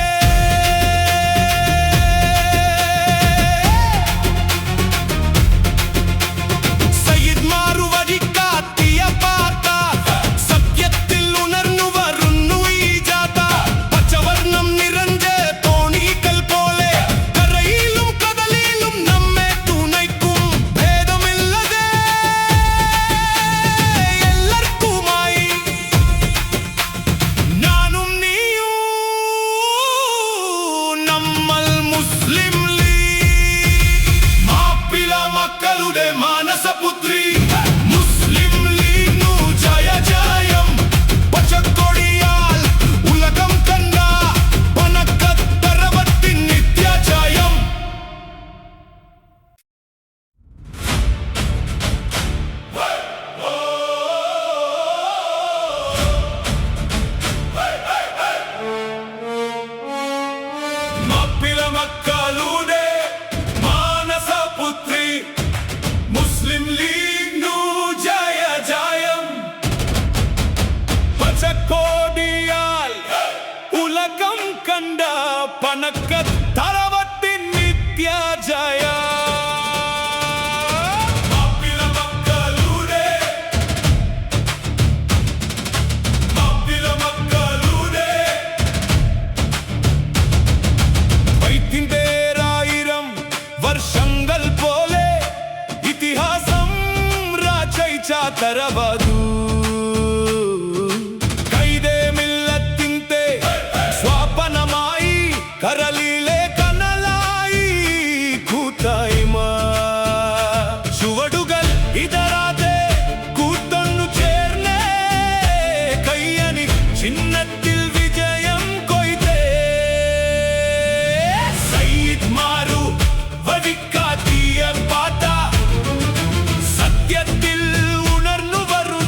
സയ്യിദ് മാറു വഴികാട്ടിയ പാത സത്യത്തിൽ ഉണർന്നു വരുന്നു ഈ ജാഥ പച്ചവർണ്ണം നിറഞ്ഞ തോണികൾ പോലെ കരയിലും കടലിലും നമ്മെ തുണയ്ക്കും ഭേദമില്ലതെ എല്ലാവർക്കുമായി ഞാനും നീയും മക്കളുടെ മാനസപുത്രി മുസ്ലിം ലീഗ് ജയ ജയം പച്ചക്കൊടിയാൽ ഉലകം കണ്ട പനക്കത്തറവത്തിൻ നിത്യജയം മാപ്പിള മക്കളുടെ മാനസപുത്രി മുസ്ലിം ലീഗ് ജയ ജയം പച്ചക്കോടിയാൽ ഉലകം കണ്ട പനക്കത്തറവത്തിൻ നിത്യജയ മാപ്പിള മക്കളുടെ വൈത്തിൻ്റെരായിരം വർഷങ്ങൾ പോലെ ഇതിഹാസം രചയിച്ച തറവതു കൈതേ മില്ലത്തിൻ്റെ സ്വാപനമായി കരളിലെ കനലായി കൂട്ടായ്മ ചുവടുകൾ ഇതറാതെ കൂട്ടൊന്നു ചേർന്നേ കയ്യണി ചിഹ്നത്തിൽ വിജയം കൊയ്തേ സയ്യിദ്മാരു വഴികാട്ടിയ പാത സത്യത്തിൽ ഉണർന്നു വരുന്ന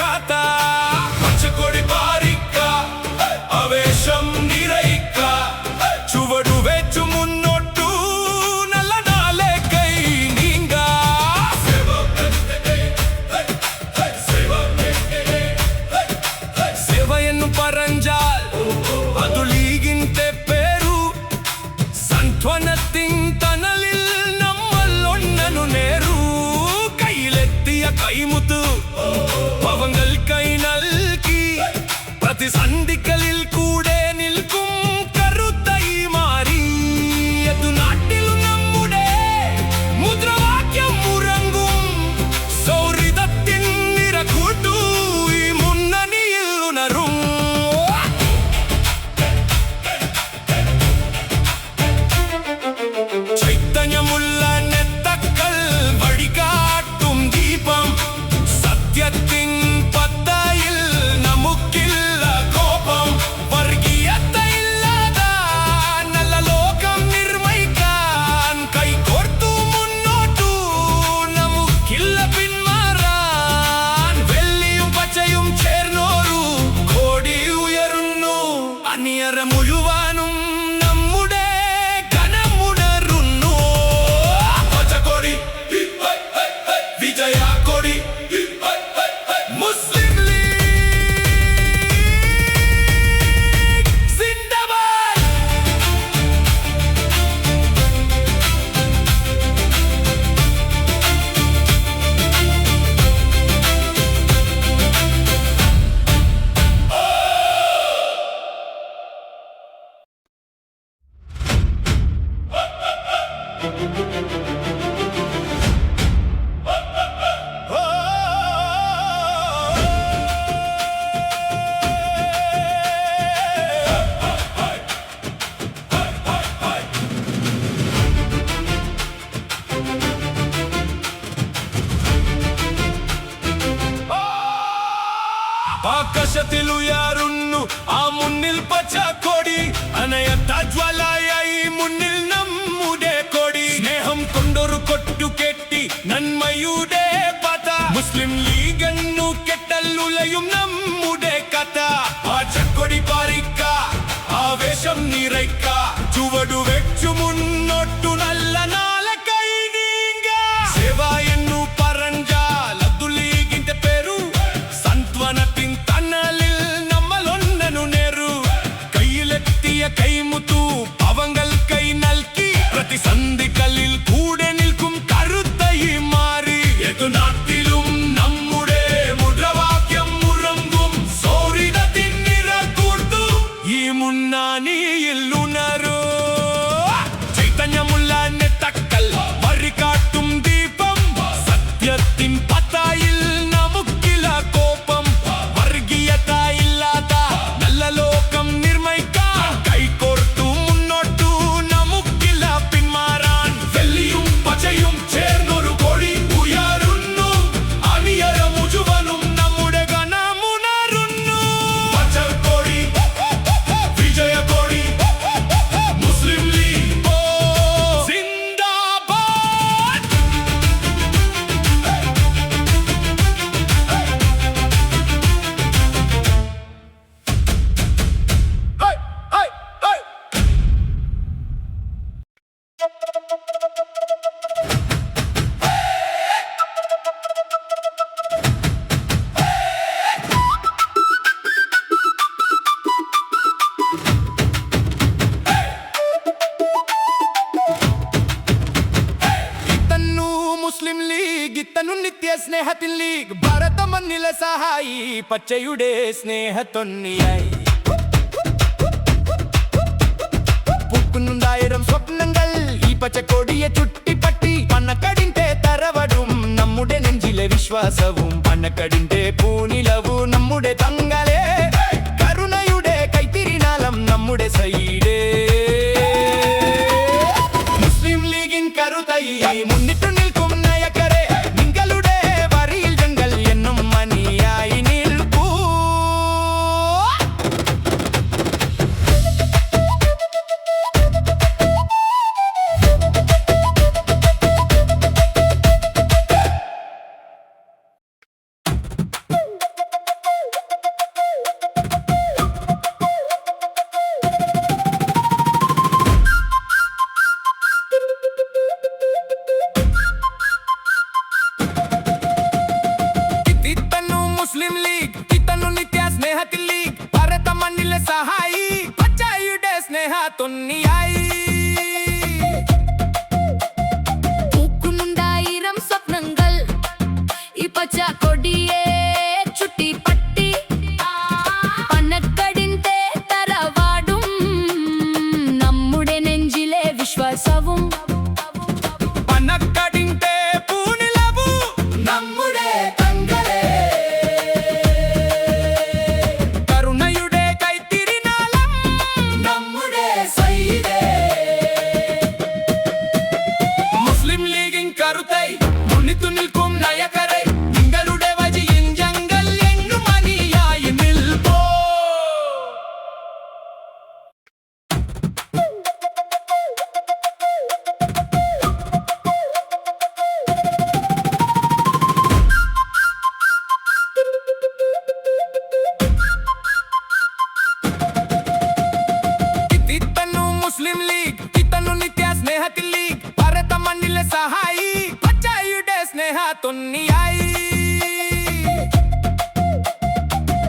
കാത്ത പച്ചക്കൊടി പാറിക്ക ആവേശം നിറയ്ക്ക ചുവടു വെച്ചു മുന്നോട്ടു നല്ല നാളെ കൈ നീങ്ക సేవయన్ను పరంజాల్ ಅದು ಲೀಗಿಂತೆ ಪೇರು ಸಂತ್ವನತ್ತಿನ್ ತನಲಿಲ್ ನಮ್ಮಲ್ಲೊಣ್ಣನು ನೇರು കൈയിലെത്തിയ കൈമുത്തു പവങ്ങൾ കൈ നൽകി പ്രതിസന്ധികളിൽ കൂടെ നിൽക്കും കരുത്തായി മാറി എതു നാട്ടിലും നമ്മുടെ മുദ്രാവാക്യം മുഴങ്ങും സൗഹൃദത്തിൻ നിറകൂട്ടു ഈ മുന്നണിയിൽ ഉണരും ചൈതന്യമുള്ള നെത്തക്കൾ വഴികാട്ടും ദീപം സത്യത്തിൻ പത്തയിൽ നമുക്കില്ല കോപം വർഗീയതയില്ലാത നല്ല ലോകം നിർമ്മിക്കാൻ കൈകോർത്തു മുന്നോട്ടു നമുക്കില്ല പിന്മാറാൻ വെള്ളിയും പച്ചയും ചേർന്നോരു കോടി ഉയരുന്നു അന്യര മുഴുവനും നമ്മുടെ ഘനമുണരുന്നു പച്ചക്കൊടി വിജയ കൊടി മുസ്ലിം ലീഗ് സിന്ദാബാദ് ആകാശത്തിലുയരുന്നു ആ മുന്നിൽ പച്ചക്കൊടി അനയത്ത ജ്വാലയായി മുന്നിൽ നമ്മുടെ കൊടി സ്നേഹം കൊണ്ടൊരു കൊട്ടു കെട്ടി നന്മയുടെ പത മുസ്ലിം ലീഗെന്നു കെട്ടല്ലുലയും നമ്മുടെ കഥ പച്ചക്കൊടി പാറിക്ക ആവേശം നിറയ്ക്ക ചുവടു വെച്ചു മുന്നോട്ടു നല്ല നാളെ കൈ നീങ്ക സേവ എന്നു പറഞ്ഞാൽ അതു ലീഗിന്റെ പേരു സന്ത്വനത്തിൻ തണലിൽ നമ്മളൊന്നനു നേരു കയ്യിലെത്തിയ കൈമുത്തു പവങ്ങൾ കൈ നൽകി പ്രതിസന്ധികളിൽ കൂടെ നിൽക്കും കരുത്തായി മാറി ഏതു നാട്ടിലും നമ്മുടെ മുദ്രാവാക്യം മുഴങ്ങും സൗഹൃദത്തിൻ നിറകൂട്ടു ഈ മുന്നണിയിൽ ഉണരൂ ചൈതന്യമുള്ള നെത്തക്കൾ വഴികാട്ടും ദീപം സത്യത്തിൻ പത്തായിൽ നമുക്കില്ല കോപം വർഗീയത ഇല്ലാത്ത നല്ല ലോകം നിർമ്മിക്കാൻ കൈകോർത്തു മുന്നോട്ടു നമുക്കില്ല പിന്മാറാൻ വെള്ളിയും പച്ചയും ചേർന്നൊരു കൊടി ഉയരുന്നു അണിയര മുഴുവനും നമ്മുടെ ഘനമുണരുന്നു പച്ചക്കൊടി വിജയ കൊടി മുസ്ലിം ലീഗ് സിന്ദാബാദ് ഇത്തന്നു മുസ്ലിം ലീഗ് ഇത്തന്നു നിത്യ സ്നേഹത്തിൻ ലീഗ് ഭാരത മണ്ണിലെ സഹായി പച്ചയുടെ സ്നേഹത്തൊന്നിയായി പൂക്കുന്നുണ്ടായിരം സ്വപ്നങ്ങൾ ഈ പച്ചക്കൊടിയെ ചുട്ടിപ്പട്ടി പണക്കടിന്റെ തറവടും നമ്മുടെ നെഞ്ചിലെ വിശ്വാസവും പണക്കടിന്റെ പൂനിലവും നമ്മുടെ തങ്ങളെ കരുണയുടെ കൈത്തിരിനാളം നമ്മുടെ സൈഡേ മുസ്ലിം ലീഗിൻ കരുതായി മുന്നിട്ടു നിൽക്കും നയക്കരെ നിങ്ങളുടെ വരിയിൽ ഞങ്ങൾ എന്നും മണിയായി നിൽക്കൂ ഇത്തന്നു നിത്യ സ്നേഹത്തിൽ ലീഗ് ഭാരത മണ്ണിലെ സഹായി പച്ചയുടെ സ്നേഹത്തൊന്നിയായി പൂക്കുന്നുണ്ടായിരം സ്വപ്നങ്ങൾ ഈ പച്ച കൊടിയെ ചുറ്റിപ്പറ്റി പനക്കടിന്റെ തറവാടും നമ്മുടെ നെഞ്ചിലെ വിശ്വാസവും പനക്കടിന്റെ പൂനിലവു നമ്മുടെ തങ്ങളെ കരുണയുടെ കൈത്തിരിനാളം നമ്മുടെ സൈദേ മുസ്ലിം ലീഗിൻ കരുത്തൈ മുന്നിട്ടു നിൽക്കും നയകരെ നിങ്ങളുടെ വഴിയിൽ ഞങ്ങൾ എന്നും അണിയായി നിൽപ്പോ ഇത്തന്നു മുസ്ലിം ലീഗ് ഇത്തന്നു നിത്യ സ്നേഹത്തിൽ ലീഗ് ഭാരത മണ്ണിലെ സഹായി പച്ചയുടെ സ്നേഹത്തൊന്നിയായി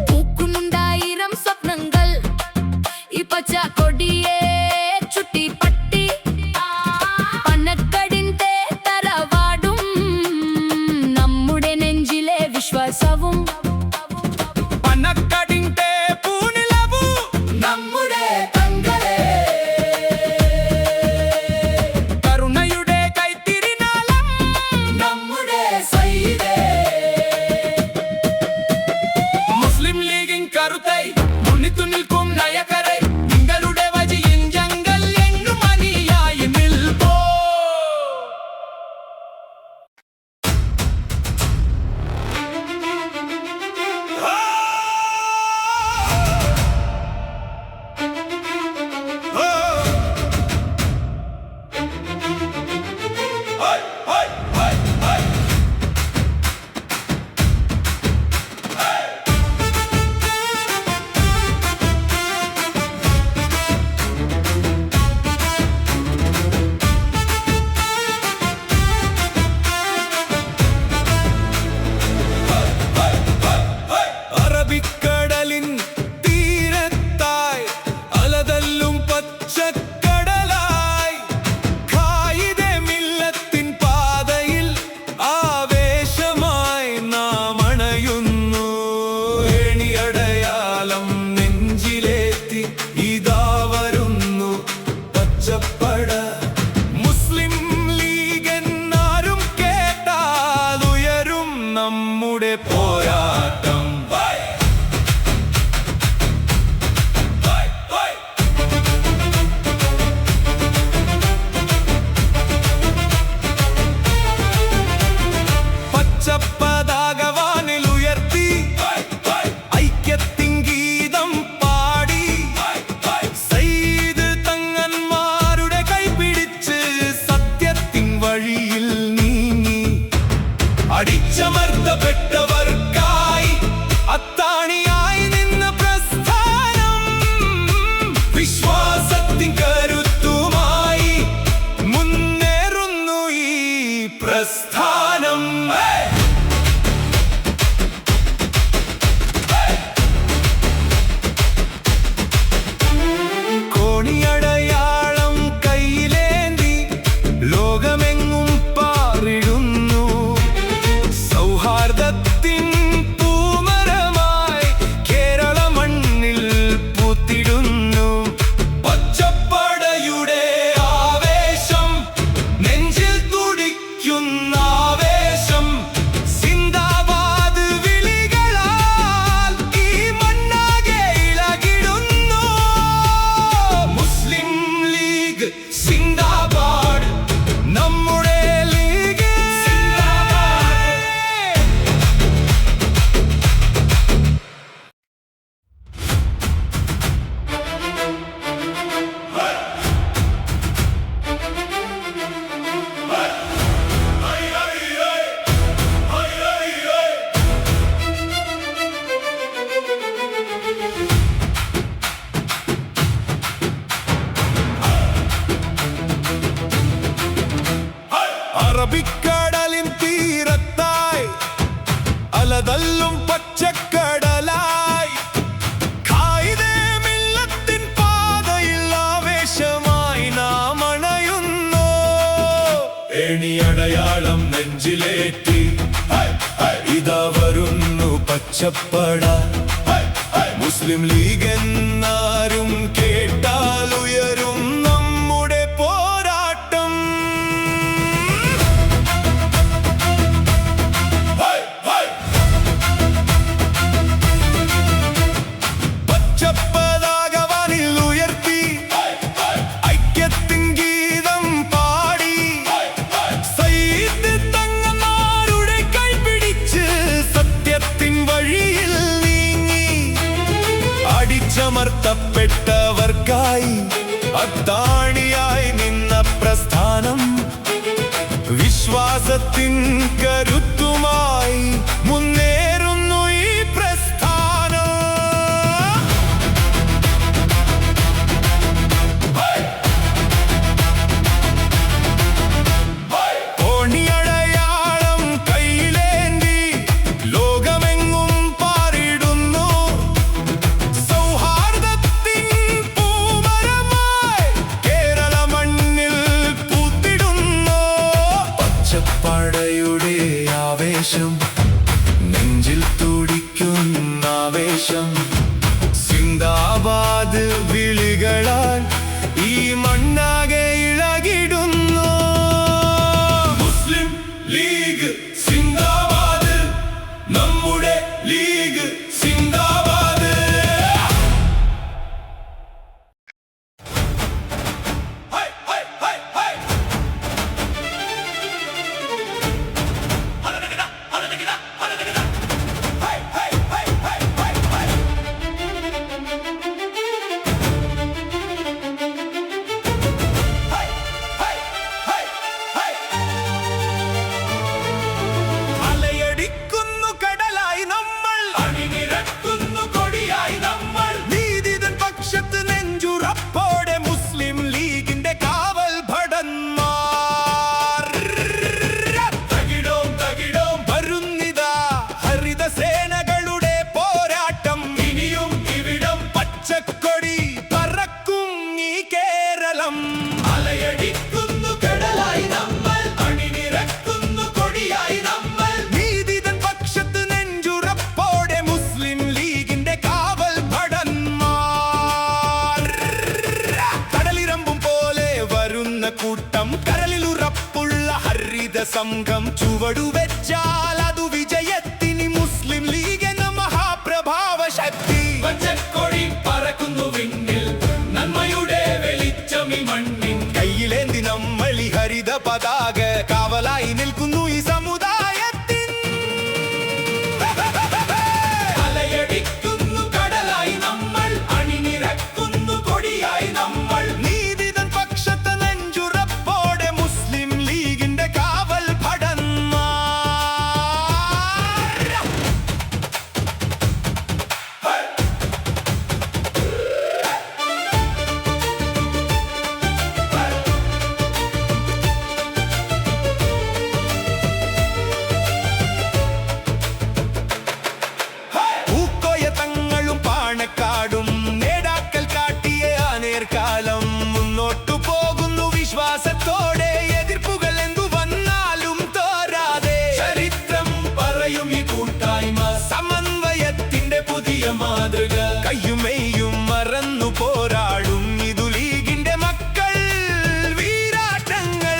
പൂക്കുന്നുണ്ടായിരം സ്വപ്നങ്ങൾ ഈ പച്ച കൊടിയെ ചുറ്റിപ്പറ്റി പനക്കടിന്റെ തറവാടും നമ്മുടെ നെഞ്ചിലെ വിശ്വാസവും പനക്കടിന്റെ പൂനിലവു നമ്മുടെ തങ്ങളെ കരുണയുടെ കൈത്തിരിനാളം നമ്മുടെ സൈദേ പച്ചപ്പട മുസ്ലിം ലീഗ് എന്നാരും കേട്ടാലുയരും നമ്മുടെ പോരാട്ടം. പച്ചപ്പതാക വാനിൽ ഉയർത്തി ഐക്യത്തിൻ ഗീതം പാടി സയ്യിദ് തങ്ങന്മാരുടെ കൈപിടിച്ച് സത്യത്തിൻ വഴിയിൽ നീങ്ങി അടിച്ചമർത്തപ്പെട്ടവർക്കായി അത്താണിയായി നിന്ന പ്രസ്ഥാനം വിശ്വാസത്തിൻ കരുത്തുമായി മുന്നേറുന്നു ഈ പ്രസ്ഥാനം. കോണിയടയാളം കയ്യിലേന്തി ലോകമെങ്ങും പാറിടുന്നു സൗഹാർദ്ദത്തിൻ പൂമരമായി കേരള മണ്ണിൽ പൂത്തിടുന്നു. പച്ചപ്പടയുടെ ആവേശം നെഞ്ചിൽ തുടിക്കുന്ന ആവേശം സിന്ദാബാദ് വിളികളാൽ ഈ മണ്ണാകെ ഇളകിടുന്നു. മുസ്ലിം ലീഗ് സിന്ദാബാദ്, നമ്മുടെ ലീഗ് സിന്ദാബാദ്. അലയടിക്കുന്നു കടലായി നമ്മൾ, അണിനിരക്കുന്നു കൊടിയായി നമ്മൾ. നീതിതൻ പക്ഷത്ത് നെഞ്ചുറപ്പോടെ മുസ്ലിം ലീഗിന്റെ കാവൽ ഭടന്മാർ. തകിടോം തകിടോം വരുന്നിതാ ഹരിത സേനകളുടെ പോരാട്ടം. ഇനിയും ഇവിടം പച്ചക്കൊടി പറക്കും ഈ കേരളം. അലയടിക്കുന്നു കടലായി നമ്മൾ, അണിനിരക്കുന്നു കൊടിയായി നമ്മൾ. നീതിതൻ പക്ഷത്ത് നെഞ്ചുറപ്പോടെ മുസ്ലിം ലീഗിന്റെ കാവൽ ഭടന്മാർ. കടലിരമ്പും പോലെ വരുന്ന കൂട്ടം, കരളിലുറപ്പുള്ള ഹരിത സംഘം. ചുവടുവെച്ചാൽ അതു വിജയത്തിന് മുസ്ലിം ലീഗ് എന്ന മഹാപ്രഭാവ ശക്തി. പച്ചക്കൊടി പറക്കുന്നു വിണ്ണിൽ, നന്മയുടെ വെളിച്ചം ഈ മണ്ണിൻ. കയ്യിലേന്തി നമ്മൾ ഈ ഹരിത പതാക കാവലായി നിൽക്കുന്നു ഈ സമുദായത്തിൻ. അലയടിക്കുന്നു കടലായി നമ്മൾ, അണിനിരക്കുന്നു കൊടിയായി നമ്മൾ. നീതിതൻ പക്ഷത്ത് നെഞ്ചുറപ്പോടെ മുസ്ലിം ലീഗിന്റെ കാവൽ ഭടന്മാർ. പൂക്കോയ തങ്ങളും പാണക്കാടും നേടാക്കൽ കാട്ടിയ ആ നേർക്കാലം. മുന്നോട്ടു പോകുന്നു വിശ്വാസത്തോടെ, എതിർപ്പുകൾ എന്തു വന്നാലും തോരാതെ. ചരിത്രം പറയും ഈ കൂട്ടായ്മ, സമന്വയത്തിന്റെ പുതിയ മാതൃക. കയ്യുമെയ്യും മറന്നു പോരാടും ഇതു ലീഗിന്റെ മക്കൾ വീരാട്ടങ്ങൾ.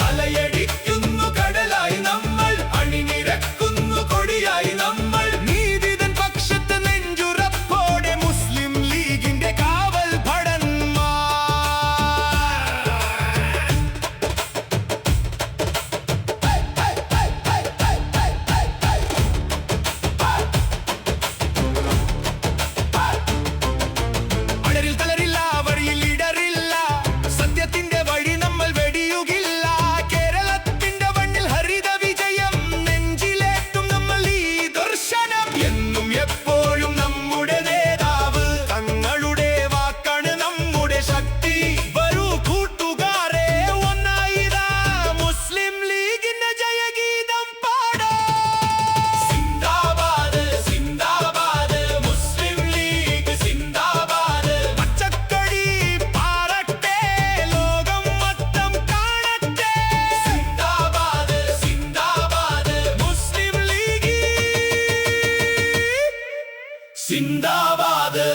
അലയടിക്കുന്നു കടലായി നമ്മൾ, അണിനിരക്കുന്നു കൊടിയായി നമ്മൾ. നീതിതൻ പക്ഷത്ത് നെഞ്ചുറപ്പോടെ മുസ്ലിം ലീഗിന്റെ കാവൽ ഭടന്മാർ. സിന്ദാബാദ്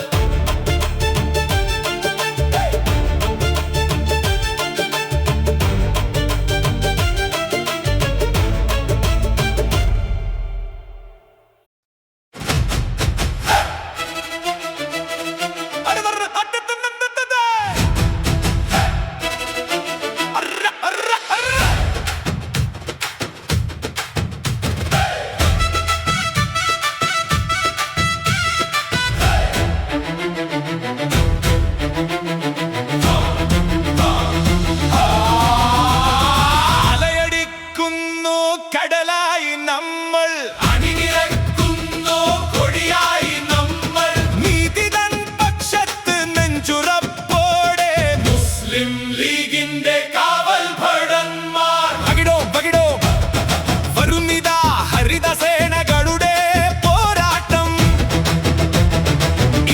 കടലായി നമ്മൾ അണിനിരക്കുന്നു കൊടിയായി നമ്മൾ നീതിതൻ പക്ഷത്ത് നെഞ്ചുറപ്പോടെ മുസ്ലിം ലീഗിന്റെ കാവൽ ഭടന്മാർ ബകിടോ ബകിടോ വരുന്നിതാ ഹരിതസേനകളുടെ പോരാട്ടം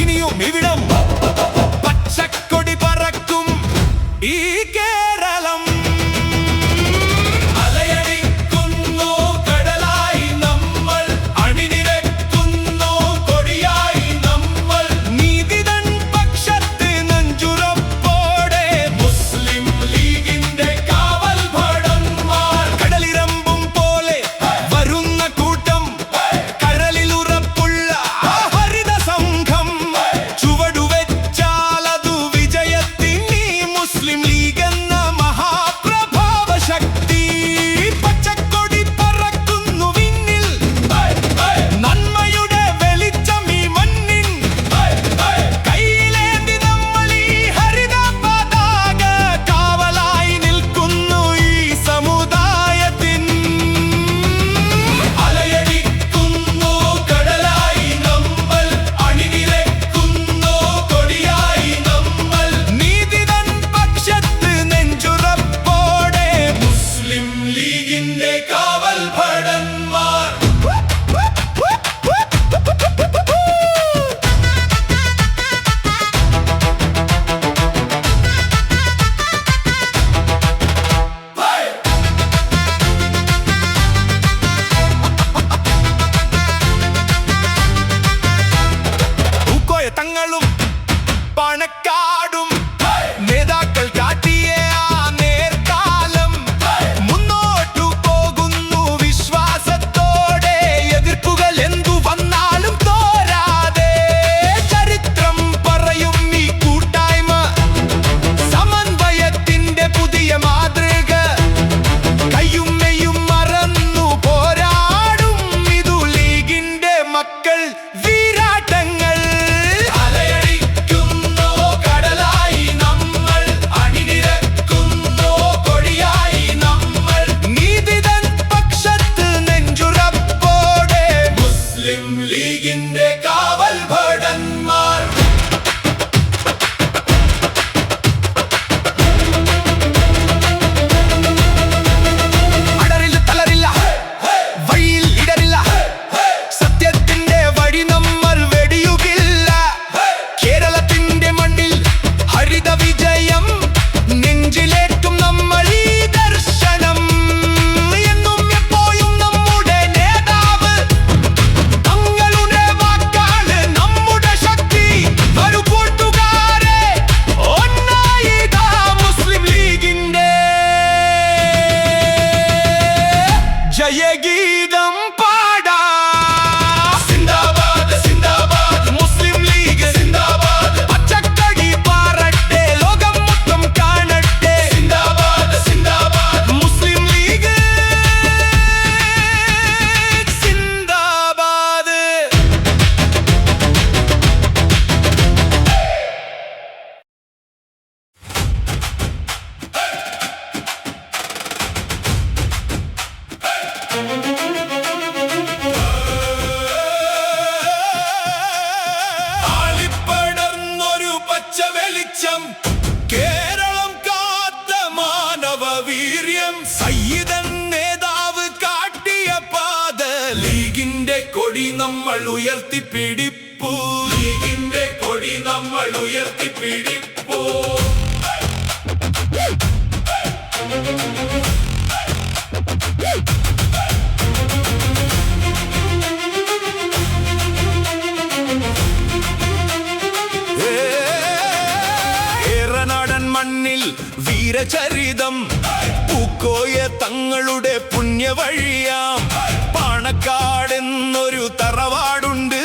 ഇനിയും ഇവിടം പച്ചക്കൊടി പറക്കും ഈ കേരളം തങ്ങളും പണക്കാടും നേതാക്കൾ കാട്ടിയ ആ നേർക്കാലം മുന്നോട്ടു പോകുന്നു വിശ്വാസത്തോടെ എതിർപ്പുകൾ എന്തു വന്നാലും തോരാതെ ചരിത്രം പറയും ഈ കൂട്ടായ്മ സമന്വയത്തിന്റെ പുതിയ മാതൃക കയ്യും മെയ്യും മറന്നു പോരാടും ഇതു ലീഗിന്റെ മക്കൾ വീരാട്ടങ്ങൾ ലീഗിന്റെ കാവൽ ഭടന്മാർ അടരില്ല തളരില്ല വഴിയിൽ ഇടരില്ല സത്യത്തിന്റെ വഴി നമ്മൾ വെടിയുകില്ല കേരളത്തിന്റെ മണ്ണിൽ ഹരിത വിജയം നെഞ്ചിലേറ്റും നമ്മൾ ഈ ദർശനം എന്നും എപ്പോഴും നമ്മുടെ നേതാവ് തങ്ങളുടെ വാക്കാണ് നമ്മുടെ ശക്തി വരൂ കൂട്ടുകാരെ ഒന്നായി ഇതാ മുസ്ലിം ലീഗിന്റെ ജയഗീതം പാടാ സിന്ദാബാദ് സിന്ദാബാദ് മുസ്ലിം ലീഗ് സിന്ദാബാദ് പച്ചക്കടി പാറട്ടെ ലോകം മൊത്തം കാണട്ടെ സിന്ദാബാദ് സിന്ദാബാദ് മുസ്ലിം ലീഗ് സിന്ദാബാദ് ആളിപ്പടർന്നൊരു പച്ച വെളിച്ചം കേരളം കാത്ത മാനവ വീര്യം സയ്യിദൻ നേതാവ് കാട്ടിയ പാത ലീഗിന്റെ കൊടി നമ്മൾ ഉയർത്തിപ്പിടിപ്പൂ ലീഗിന്റെ കൊടി നമ്മൾ ഉയർത്തിപ്പിടിപ്പൂ വീരചരിതം പൂക്കോയ തങ്ങളുടെ പുണ്യവഴിയാം പാണക്കാടെന്നൊരു തറവാടുണ്ട്.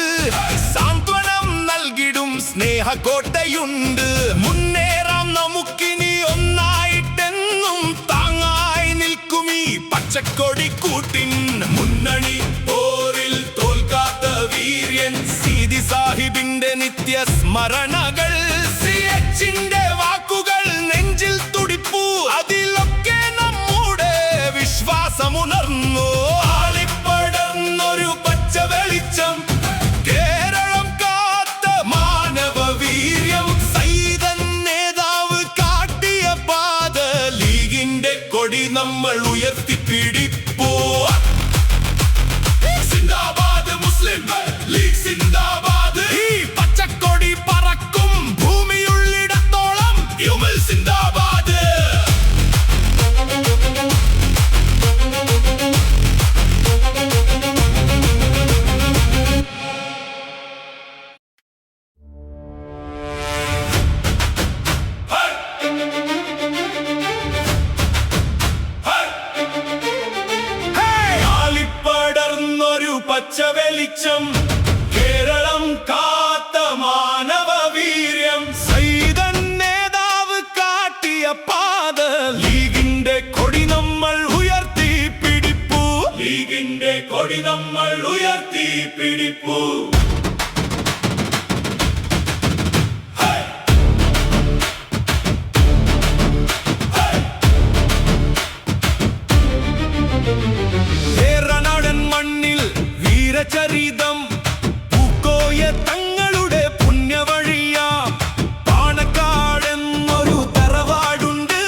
സാന്ത്വനം നൽകിടും സ്നേഹക്കോട്ടയുണ്ട്. മുന്നേറാം നമുക്കിനി ഒന്നായിട്ടെന്നും താങ്ങായി നിൽക്കും ഈ പച്ചക്കൊടി കൂട്ടിൻ. മുന്നണി പോരിൽ തോൽക്കാത്ത വീര്യൻ സീതി സാഹിബിന്റെ നിത്യ സ്മരണകൾ. സിഎച്ചിന്റെ വാക്കുകൾ നെഞ്ചിൽ തുടിപ്പു, അതിലൊക്കെ നമ്മുടെ വിശ്വാസമുണർന്നു. ആളിപ്പടർന്നൊരു പച്ച വെളിച്ചം, കേരളം കാത്ത മാനവ വീര്യം. സൈതൻ നേതാവ് കാട്ടിയ പാത, ലീഗിന്റെ കൊടി നമ്മൾ ഉയർത്തിപ്പിടിപ്പോ. സിന്ദാബാദ് മുസ്ലിം ലീഗ് സിന്ദാബാദ്. ഈ പച്ചക്കൊടി പറക്കും ഭൂമിയുള്ളിടത്തോളം യുമൽ സിന്ദാബാദ്. ആളിപ്പടർന്നൊരു പച്ച വെളിച്ചം, കേരളം കാത്ത മാനവ വീര്യം. സൈതൻ നേതാവ് കാട്ടിയ പാത, ലീഗിന്റെ കൊടി നമ്മൾ ഉയർത്തി പിടിപ്പു. ലീഗിന്റെ കൊടി നമ്മൾ ഉയർത്തി പിടിപ്പു. ഏറനാടൻ മണ്ണിൽ വീരചരിതം പൂക്കോയ തങ്ങളുടെ പുണ്യവഴിയാം പാണക്കാടെന്നൊരു തറവാടുണ്ട്.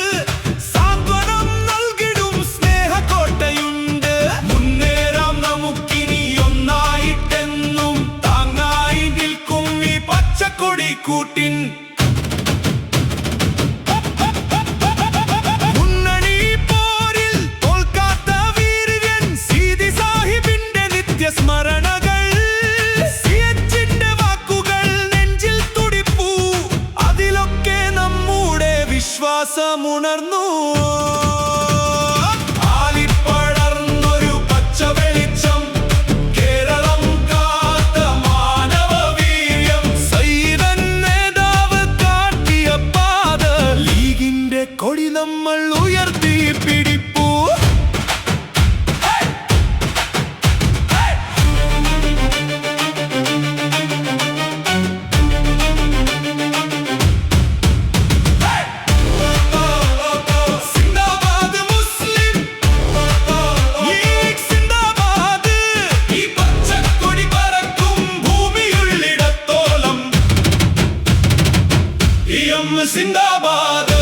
സാന്ത്വനം നൽകിടും സ്നേഹക്കോട്ടയുണ്ട്. മുന്നേറാം നമുക്കിനി ഒന്നായിട്ടെന്നും താങ്ങായി നിൽക്കും ഈ പച്ചക്കൊടി കൂട്ടിൻ. സ്മരണകൾ. സിഎച്ചിന്റെ വാക്കുകൾ നെഞ്ചിൽ തുടിപ്പു, അതിലൊക്കെ നമ്മുടെ വിശ്വാസമുണർന്നു. ആളിപ്പടർന്നൊരു പച്ച വെളിച്ചം, കേരളം കാത്ത മാനവ വീര്യം. സൈതൻ നേതാവ് കാട്ടിയ പാത, ലീഗിന്റെ കൊടി നമ്മൾ ഉയർത്തി പിടിപ്പു. സിന്ദാബാദ്.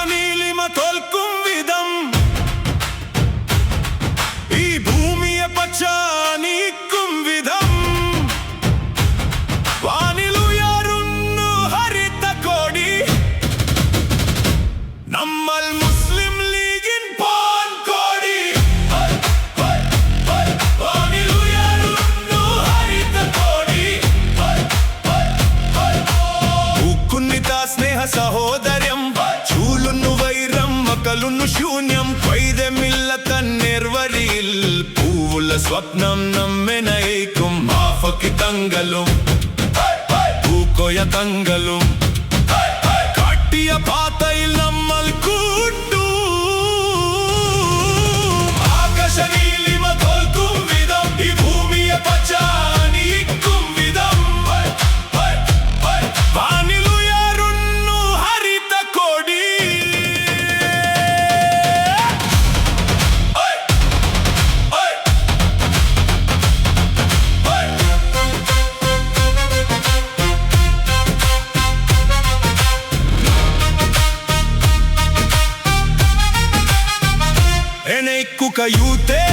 നീലിമ തോൽക്കും വിധം ഈ ഭൂമിയെ പച്ച നീക്കും വിധം വാനിലുയരുന്നു ഹരിത കോടി. നമ്മൾ മുസ്ലിം ലീഗിൻ പാൻകോടി. വാനിലുയരുന്നു ഹരിത കോടി. പൂക്കുന്നിത സ്നേഹ സഹോദര്യം, ചൂലുന്നു വൈരം മക്കളുന്നു ശൂന്യം. വൈരമില്ലത്ത നേർവഴിയിൽ പൂവുള്ള സ്വപ്നം നമ്മെ നയിക്കും. മാഫക്കി തങ്കലും പൂക്കോയ തങ്കലും കാട്ടിയ പാതയിൽ നമ്മൾ കൂട്ടു. ആകാശനീലിമ തോൽക്കും വിധം ഈ ഭൂമിയെ പച്ച നീക്കും വിധം. വാനിലുയരുന്നു ഹരിത കോടി. എനൈക്കുക യൂത്തേ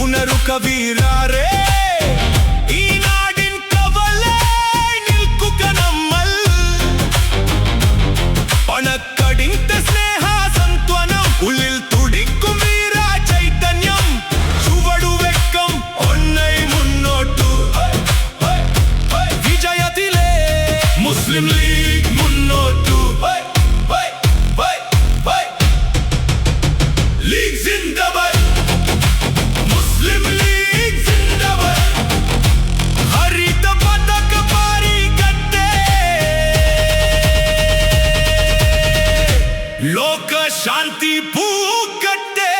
ഉണരുക വീരാരേ ഈ നാടിൻ കവലായി നിൽക്കുക നമ്മൾ പണക്കടിന്റെ സ്നേഹ സന്ത്വനം ഉള്ളിൽ തുടിക്കും വീര ചൈതന്യം ചുവടുവെക്കം ഒന്നൈ മുന്നോട്ടു വിജയത്തിലെ മുസ്ലിം ലീഗ് മുന്നോട്ടു ലീഗ് സിന്ദാബാദ് മുസ്ലിം ലീഗ് സിന്ദാബാദ് ഹരിത പതാക പാറിക്കട്ടെ ലോക ശാന്തി പൂക്കട്ടെ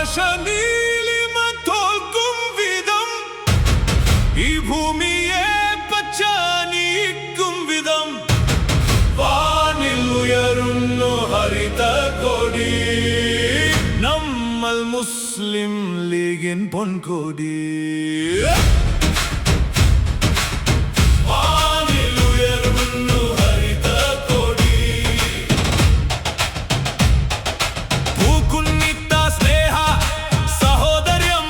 ആകാശനീലിമ തോൽക്കും വിധം ഈ ഭൂമിയെ പച്ചാനിക്കും വിധം വാനിൽ ഉയരുന്നു ഹരിത കൊടി നമ്മൾ മുസ്ലിം ലീഗിൻ പൊൻകൊടി വാനിൽ ഉയരുന്നു ഹരിത കൊടി പൂക്കുന്നിത്ത സ്നേഹ സഹോദര്യം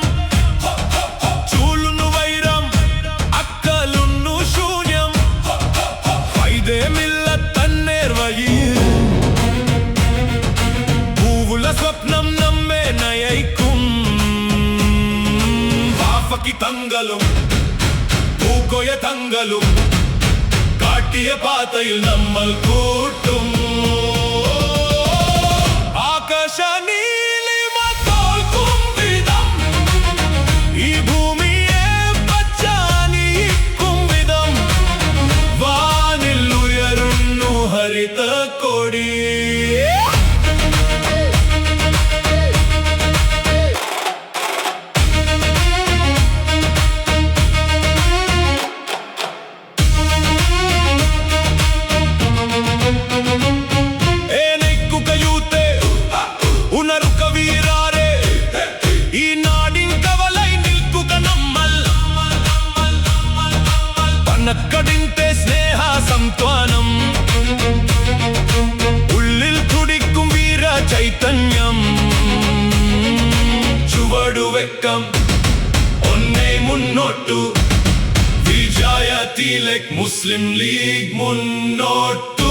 ചൂലുന്നു വൈരം അക്കലുന്നു ശൂന്യം വൈദേമില്ല തന്നേർവയിൽ പൂവുള്ള സ്വപ്നം നമ്മെ നയിക്കും വാഫക്കി തങ്ങളും പൂക്കോയ തങ്ങളും കാട്ടിയ പാതയിൽ നമ്മൾ കൂട്ടും ആകാശനീലിമ തോൽക്കും വിധം ഈ ഭൂമിയെ പച്ചാനിക്കും വിധം വാനിൽ ഉയരുന്നു ഹരിത കൊടി എനൈക്കുക യൂത്തേ ഉണരുക വീരാരേ ഈ നാടിൻ കവലായി നിൽക്കുക നമ്മൾ പണക്കടിന്റെ സ്നേഹ സന്ത്വനം ഉള്ളിൽ തുടിക്കും വീര ചൈതന്യം ചുവടുവെക്കം ഒന്നേ മുന്നോട്ടു വിജയത്തിലേക്ക് മുസ്ലിം ലീഗ് മുന്നോട്ടു